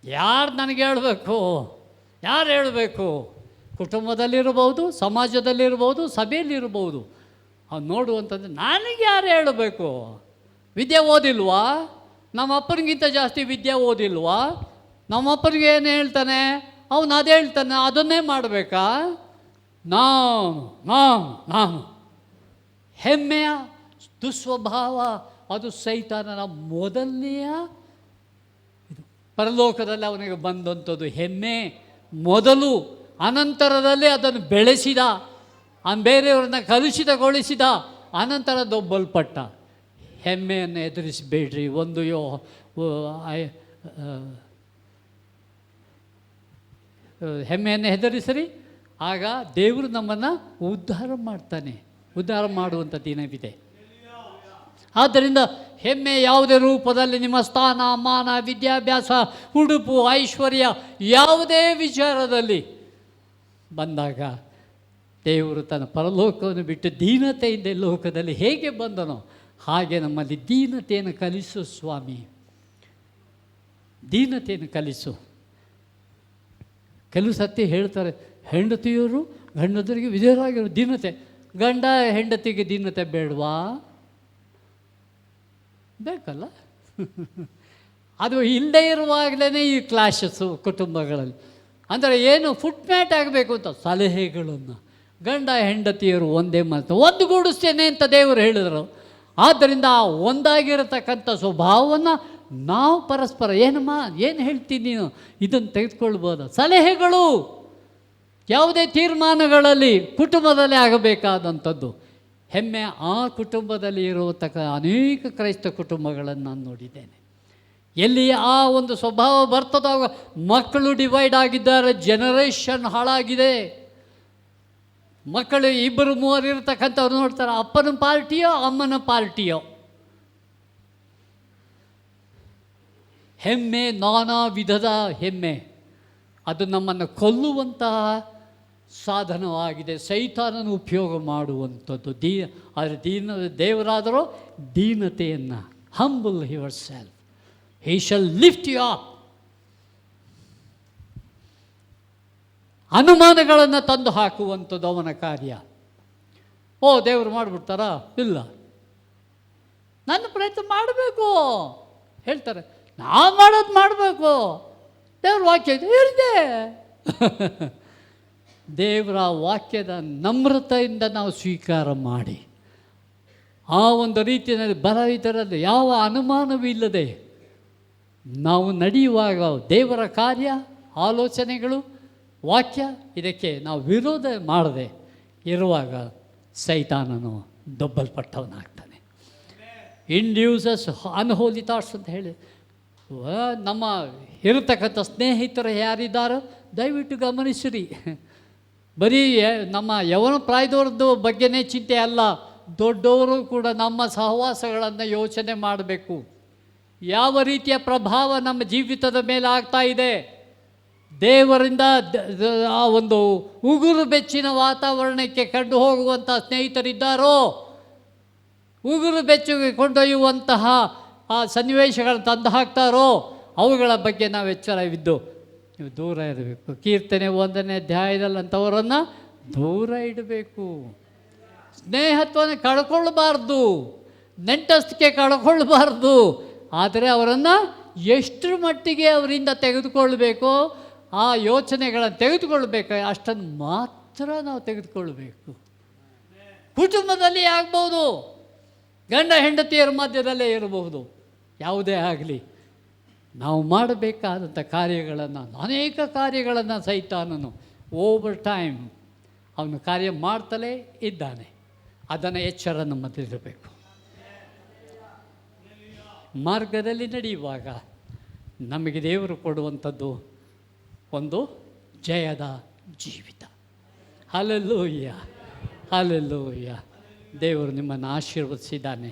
ಯಾರು ನನಗೆ ಹೇಳಬೇಕು, ಯಾರು ಹೇಳಬೇಕು? ಕುಟುಂಬದಲ್ಲಿರ್ಬೋದು, ಸಮಾಜದಲ್ಲಿರ್ಬೋದು, ಸಭೆಯಲ್ಲಿರ್ಬೋದು. ಅವ್ನು ನೋಡುವಂಥದ್ದು, ನನಗೆ ಯಾರು ಹೇಳಬೇಕು? ವಿದ್ಯೆ ಓದಿಲ್ವಾ? ನಮ್ಮ ಅಪ್ಪನಿಗಿಂತ ಜಾಸ್ತಿ ವಿದ್ಯೆ ಓದಿಲ್ವಾ? ನಮ್ಮ ಅಪ್ಪನಿಗೆ ಏನು ಹೇಳ್ತಾನೆ ಅವನು ಅದೇ ಹೇಳ್ತಾನೆ, ಅದನ್ನೇ ಮಾಡಬೇಕಾ? ನಾನು ಹೆಮ್ಮೆಯ ದುಸ್ವಭಾವ, ಅದು ಸೈತಾನನ ಮೊದಲನೆಯ ಇದು. ಪರಲೋಕದಲ್ಲಿ ಅವನಿಗೆ ಬಂದಂಥದ್ದು ಹೆಮ್ಮೆ ಮೊದಲು, ಅನಂತರದಲ್ಲಿ ಅದನ್ನು ಬೆಳೆಸಿದ, ಬೇರೆಯವ್ರನ್ನ ಕಲುಷಿತಗೊಳಿಸಿದ, ಅನಂತರ ದೊಬ್ಬಲ್ಪಟ್ಟ. ಹೆಮ್ಮೆಯನ್ನು ಎದುರಿಸಬೇಡ್ರಿ. ಹೆಮ್ಮೆಯನ್ನು ಹೆದರಿಸಿರಿ, ಆಗ ದೇವರು ನಮ್ಮನ್ನು ಉದ್ಧಾರ ಮಾಡ್ತಾನೆ. ಉದ್ಧಾರ ಮಾಡುವಂಥ ದಿನವಿದೆ. ಆದ್ದರಿಂದ ಹೆಮ್ಮೆ ಯಾವುದೇ ರೂಪದಲ್ಲಿ ನಿಮ್ಮ ಸ್ಥಾನ, ಮಾನ, ವಿದ್ಯಾಭ್ಯಾಸ, ಉಡುಪು, ಐಶ್ವರ್ಯ ಯಾವುದೇ ವಿಚಾರದಲ್ಲಿ ಬಂದಾಗ ದೇವರು ತನ್ನ ಪರಲೋಕವನ್ನು ಬಿಟ್ಟು ದೀನತೆಯಿಂದ ಲೋಕದಲ್ಲಿ ಹೇಗೆ ಬಂದನೋ ಹಾಗೆ ನಮ್ಮಲ್ಲಿ ದೀನತೆಯನ್ನು ಕಲಿಸು ಸ್ವಾಮಿ. ದೀನತೆಯನ್ನು ಕಲಿಸು. ಕೆಲವು ಸತಿ ಹೇಳ್ತಾರೆ, ಹೆಂಡತಿಯವರು ಗಂಡದರಿಗೆ ವಿಧೇಯರಾಗಿರೋ ದೀನತೆ. ಗಂಡ ಹೆಂಡತಿಗೆ ದೀನತೆ ಬೇಡವಾ? ಬೇಕಲ್ಲ. ಅದು ಇಲ್ಲದೇ ಇರುವಾಗಲೇ ಈ ಕ್ಲಾಶಸ್ಸು ಕುಟುಂಬಗಳಲ್ಲಿ. ಅಂದರೆ ಏನು ಫುಟ್ಮ್ಯಾಟ್ ಆಗಬೇಕು ಅಂತ ಸಲಹೆಗಳನ್ನು ಗಂಡ ಹೆಂಡತಿಯರು ಒಂದೇ ಮಾತು ಒಂದುಗೂಡಿಸ್ತೇನೆ ಅಂತ ದೇವರು ಹೇಳಿದರು. ಆದ್ದರಿಂದ ಆ ಒಂದಾಗಿರತಕ್ಕಂಥ ಸ್ವಭಾವವನ್ನು ನಾವು ಪರಸ್ಪರ ಏನಮ್ಮ ಏನು ಹೇಳ್ತೀನಿ ನೀನು ಇದನ್ನು ತೆಗೆದುಕೊಳ್ಬೋದು. ಸಲಹೆಗಳು ಯಾವುದೇ ತೀರ್ಮಾನಗಳಲ್ಲಿ ಕುಟುಂಬದಲ್ಲಿ ಆಗಬೇಕಾದಂಥದ್ದು. ಹೆಮ್ಮೆ ಆ ಕುಟುಂಬದಲ್ಲಿ ಇರತಕ್ಕ ಅನೇಕ ಕ್ರೈಸ್ತ ಕುಟುಂಬಗಳನ್ನು ನಾನು ನೋಡಿದ್ದೇನೆ. ಎಲ್ಲಿ ಆ ಒಂದು ಸ್ವಭಾವ ಬರ್ತದಾಗ ಮಕ್ಕಳು ಡಿವೈಡ್ ಆಗಿದ್ದಾರೆ, ಜನರೇಷನ್ ಹಾಳಾಗಿದೆ. ಮಕ್ಕಳು ಇಬ್ಬರು ಮೂವರು ಇರತಕ್ಕಂಥವ್ರು ನೋಡ್ತಾರೆ, ಅಪ್ಪನ ಪಾರ್ಟಿಯೋ ಅಮ್ಮನ ಪಾರ್ಟಿಯೋ. ಹೆಮ್ಮೆ ನಾನಾ ವಿಧದ ಹೆಮ್ಮೆ, ಅದು ನಮ್ಮನ್ನು ಕೊಲ್ಲುವಂತಹ ಸಾಧನವಾಗಿದೆ. ಸೈತಾನನ ಉಪಯೋಗ ಮಾಡುವಂಥದ್ದು. ಆದರೆ ದೇವರಾದರೂ ದೀನತೆಯನ್ನು, humble yourself, he shall lift you up. ಅನುಮಾನಗಳನ್ನು ತಂದು ಹಾಕುವಂಥದ್ದು ಅವನ ಕಾರ್ಯ. ದೇವರು ಮಾಡಿಬಿಡ್ತಾರಾ? ಇಲ್ಲ, ನನ್ನ ಪ್ರಯತ್ನ ಮಾಡಬೇಕು ಹೇಳ್ತಾರೆ. ನಾವು ಮಾಡೋದು ಮಾಡಬೇಕು. ದೇವ್ರ ವಾಕ್ಯ ಇರದೆ ದೇವರ ವಾಕ್ಯದ ನಮ್ರತೆಯಿಂದ ನಾವು ಸ್ವೀಕಾರ ಮಾಡಿ ಆ ಒಂದು ರೀತಿಯಲ್ಲಿ ಇದರಲ್ಲಿ ಯಾವ ಅನುಮಾನವಿಲ್ಲದೆ ನಾವು ನಡೆಯುವಾಗ ದೇವರ ಕಾರ್ಯ, ಆಲೋಚನೆಗಳು, ವಾಕ್ಯ ಇದಕ್ಕೆ ನಾವು ವಿರೋಧ ಮಾಡದೆ ಇರುವಾಗ ಸೈತಾನನು ದೊಬ್ಬಲ್ಪಟ್ಟವನಾಗ್ತಾನೆ. ಇಂಡ್ಯೂಸಸ್ ಅನ್ಹೋಲಿ ಥಾಟ್ಸ್ ಅಂತ ಹೇಳಿ ನಮ್ಮ ಇರತಕ್ಕಂಥ ಸ್ನೇಹಿತರು ಯಾರಿದ್ದಾರೋ ದಯವಿಟ್ಟು ಗಮನಿಸಿರಿ. ಬರೀ ನಮ್ಮ ಯವನ ಪ್ರಾಯದವ್ರದ್ದು ಬಗ್ಗೆನೇ ಚಿಂತೆ ಅಲ್ಲ, ದೊಡ್ಡವರು ಕೂಡ ನಮ್ಮ ಸಹವಾಸಗಳನ್ನು ಯೋಚನೆ ಮಾಡಬೇಕು. ಯಾವ ರೀತಿಯ ಪ್ರಭಾವ ನಮ್ಮ ಜೀವಿತದ ಮೇಲೆ ಆಗ್ತಾ ಇದೆ. ದೇವರಿಂದ ಆ ಒಂದು ಉಗುರು ಬೆಚ್ಚಿನ ವಾತಾವರಣಕ್ಕೆ ಕಂಡು ಹೋಗುವಂಥ ಸ್ನೇಹಿತರಿದ್ದಾರೋ, ಉಗುರು ಬೆಚ್ಚಗೆ ಕೊಂಡೊಯ್ಯುವಂತಹ ಆ ಸನ್ನಿವೇಶಗಳನ್ನು ತಂದು ಹಾಕ್ತಾರೋ ಅವುಗಳ ಬಗ್ಗೆ ನಾವು ಎಚ್ಚರವಿದ್ದು ನೀವು ದೂರ ಇರಬೇಕು. ಕೀರ್ತನೆ 1ನೇ ಅಧ್ಯಾಯದಲ್ಲಿ ಅಂಥವರನ್ನು ದೂರ ಇಡಬೇಕು. ಸ್ನೇಹತ್ವವನ್ನು ಕಳ್ಕೊಳ್ಬಾರ್ದು, ನೆಂಟಸ್ತಿಕೆ ಕಳ್ಕೊಳ್ಬಾರ್ದು. ಆದರೆ ಅವರನ್ನು ಎಷ್ಟರ ಮಟ್ಟಿಗೆ ಅವರಿಂದ ತೆಗೆದುಕೊಳ್ಬೇಕೋ ಆ ಯೋಚನೆಗಳನ್ನು ತೆಗೆದುಕೊಳ್ಬೇಕು, ಅಷ್ಟನ್ನು ಮಾತ್ರ ನಾವು ತೆಗೆದುಕೊಳ್ಬೇಕು. ಕುಟುಂಬದಲ್ಲಿ ಆಗ್ಬೋದು, ಗಂಡ ಹೆಂಡತಿಯರ ಮಧ್ಯದಲ್ಲೇ ಇರಬಹುದು, ಯಾವುದೇ ಆಗಲಿ ನಾವು ಮಾಡಬೇಕಾದಂಥ ಕಾರ್ಯಗಳನ್ನು, ಅನೇಕ ಕಾರ್ಯಗಳನ್ನು ಸೈತಾನನು ಓವರ್ ಟೈಮ್ ಅವನು ಕಾರ್ಯ ಮಾಡ್ತಲೇ ಇದ್ದಾನೆ. ಅದನ್ನು ಎಚ್ಚರ ನಮ್ಮಲ್ಲಿರಬೇಕು. ಮಾರ್ಗದಲ್ಲಿ ನಡೆಯುವಾಗ ನಮಗೆ ದೇವರು ಕೊಡುವಂಥದ್ದು ಒಂದು ಜಯದ ಜೀವಿತ. Hallelujah, hallelujah. ದೇವರು ನಿಮ್ಮನ್ನು ಆಶೀರ್ವದಿಸಿದ್ದಾನೆ.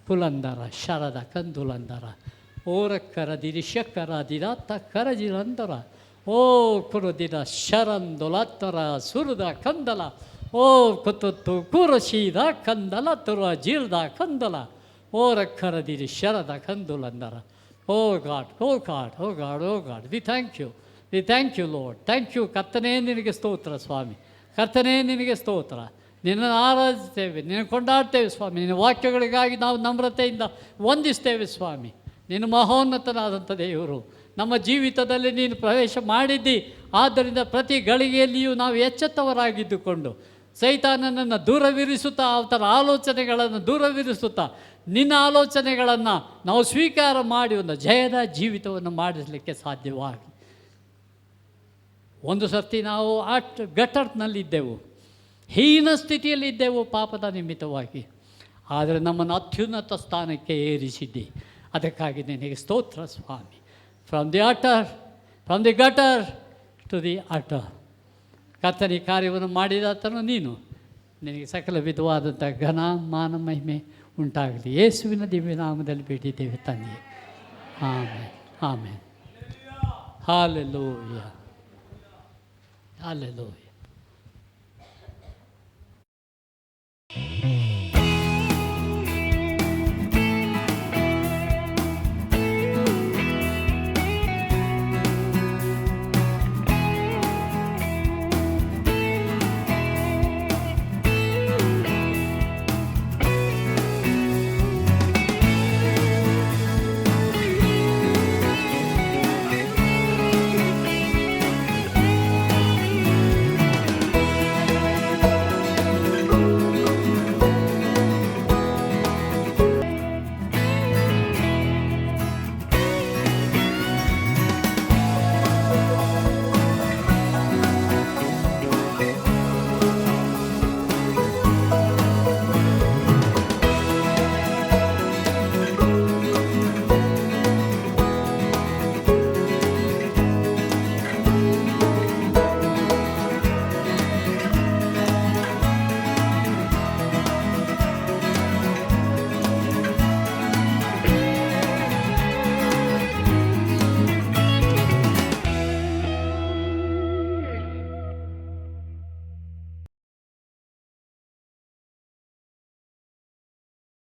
ಪುಲಂದರ ಶರದ ಕಂದುಲಂದರ ಓರಕ್ಕರದಿರಿ ಶಕ್ಕರದಿರಾತ ಕರಜಿರಂದರ ಓ ಕುರುದಿರ ಶರಂದುಲತ್ತರ ಸುರದ ಕಂದಲ ಓ ಕುತುತ್ತು ಕುರಶೀದ ಕಂದಲ ತುರ ಜೀರ್ದ ಕಂದಲ ಓರಕ್ಕರದಿರಿ ಶರದ ಕಂದುಲಂದರ. Oh God, oh God, oh God, oh God, we thank you Lord. Thank you ಕರ್ತನೇ, ನಿನಗೆ ಸ್ತೋತ್ರ ಸ್ವಾಮಿ. ಕರ್ತನೇ, ನಿನಗೆ ಸ್ತೋತ್ರ. ನಿನ್ನನ್ನು ಆರಾಧಿಸ್ತೇವೆ, ನಿನ್ನ ಕೊಂಡಾಡ್ತೇವೆ ಸ್ವಾಮಿ. ನಿನ್ನ ವಾಕ್ಯಗಳಿಗಾಗಿ ನಾವು ನಮ್ರತೆಯಿಂದ ವಂದಿಸ್ತೇವೆ ಸ್ವಾಮಿ. ನಿನ್ನ ಮಹೋನ್ನತನಾದಂಥ ದೇವರು, ನಮ್ಮ ಜೀವಿತದಲ್ಲಿ ನೀನು ಪ್ರವೇಶ ಮಾಡಿದ್ದಿ. ಆದ್ದರಿಂದ ಪ್ರತಿ ಗಳಿಗೆಯಲ್ಲಿಯೂ ನಾವು ಎಚ್ಚೆತ್ತವರಾಗಿದ್ದುಕೊಂಡು ಸೈತಾನನನ್ನು ದೂರವಿರಿಸುತ್ತಾ, ಅವತರ ಆಲೋಚನೆಗಳನ್ನು ದೂರವಿರಿಸುತ್ತಾ ನಿನ್ನ ಆಲೋಚನೆಗಳನ್ನು ನಾವು ಸ್ವೀಕಾರ ಮಾಡಿ ಒಂದು ಜಯದ ಜೀವಿತವನ್ನು ಮಾಡಿಸಲಿಕ್ಕೆ ಸಾಧ್ಯವಾಗಿ. ಒಂದು ಸರ್ತಿ ನಾವು ಗಟ್ಟರ್ನಲ್ಲಿದ್ದೆವು, ಹೀನ ಸ್ಥಿತಿಯಲ್ಲಿದ್ದೆವು ಪಾಪದ ನಿಮಿತ್ತವಾಗಿ. ಆದರೆ ನಮ್ಮನ್ನು ಅತ್ಯುನ್ನತ ಸ್ಥಾನಕ್ಕೆ ಏರಿಸಿದ್ದಿ. ಅದಕ್ಕಾಗಿ ನಿನಗೆ ಸ್ತೋತ್ರ ಸ್ವಾಮಿ. From the gutter to the utter. ಕರ್ತನಿ ಕಾರ್ಯವನ್ನು ಮಾಡಿದಾತನು ನೀನು. ನಿನಗೆ ಸಕಲ ವಿಧವಾದಂಥ ಘನ ಮಾನ ಮಹಿಮೆ ಉಂಟಾಗಲಿ. ಯೇಸುವಿನ ದಿವ್ಯ ನಾಮದಲ್ಲಿ ಬೇಡಿದ್ದೇವೆ ತಂದೆ. Amen, amen. Hallelujah, hallelujah.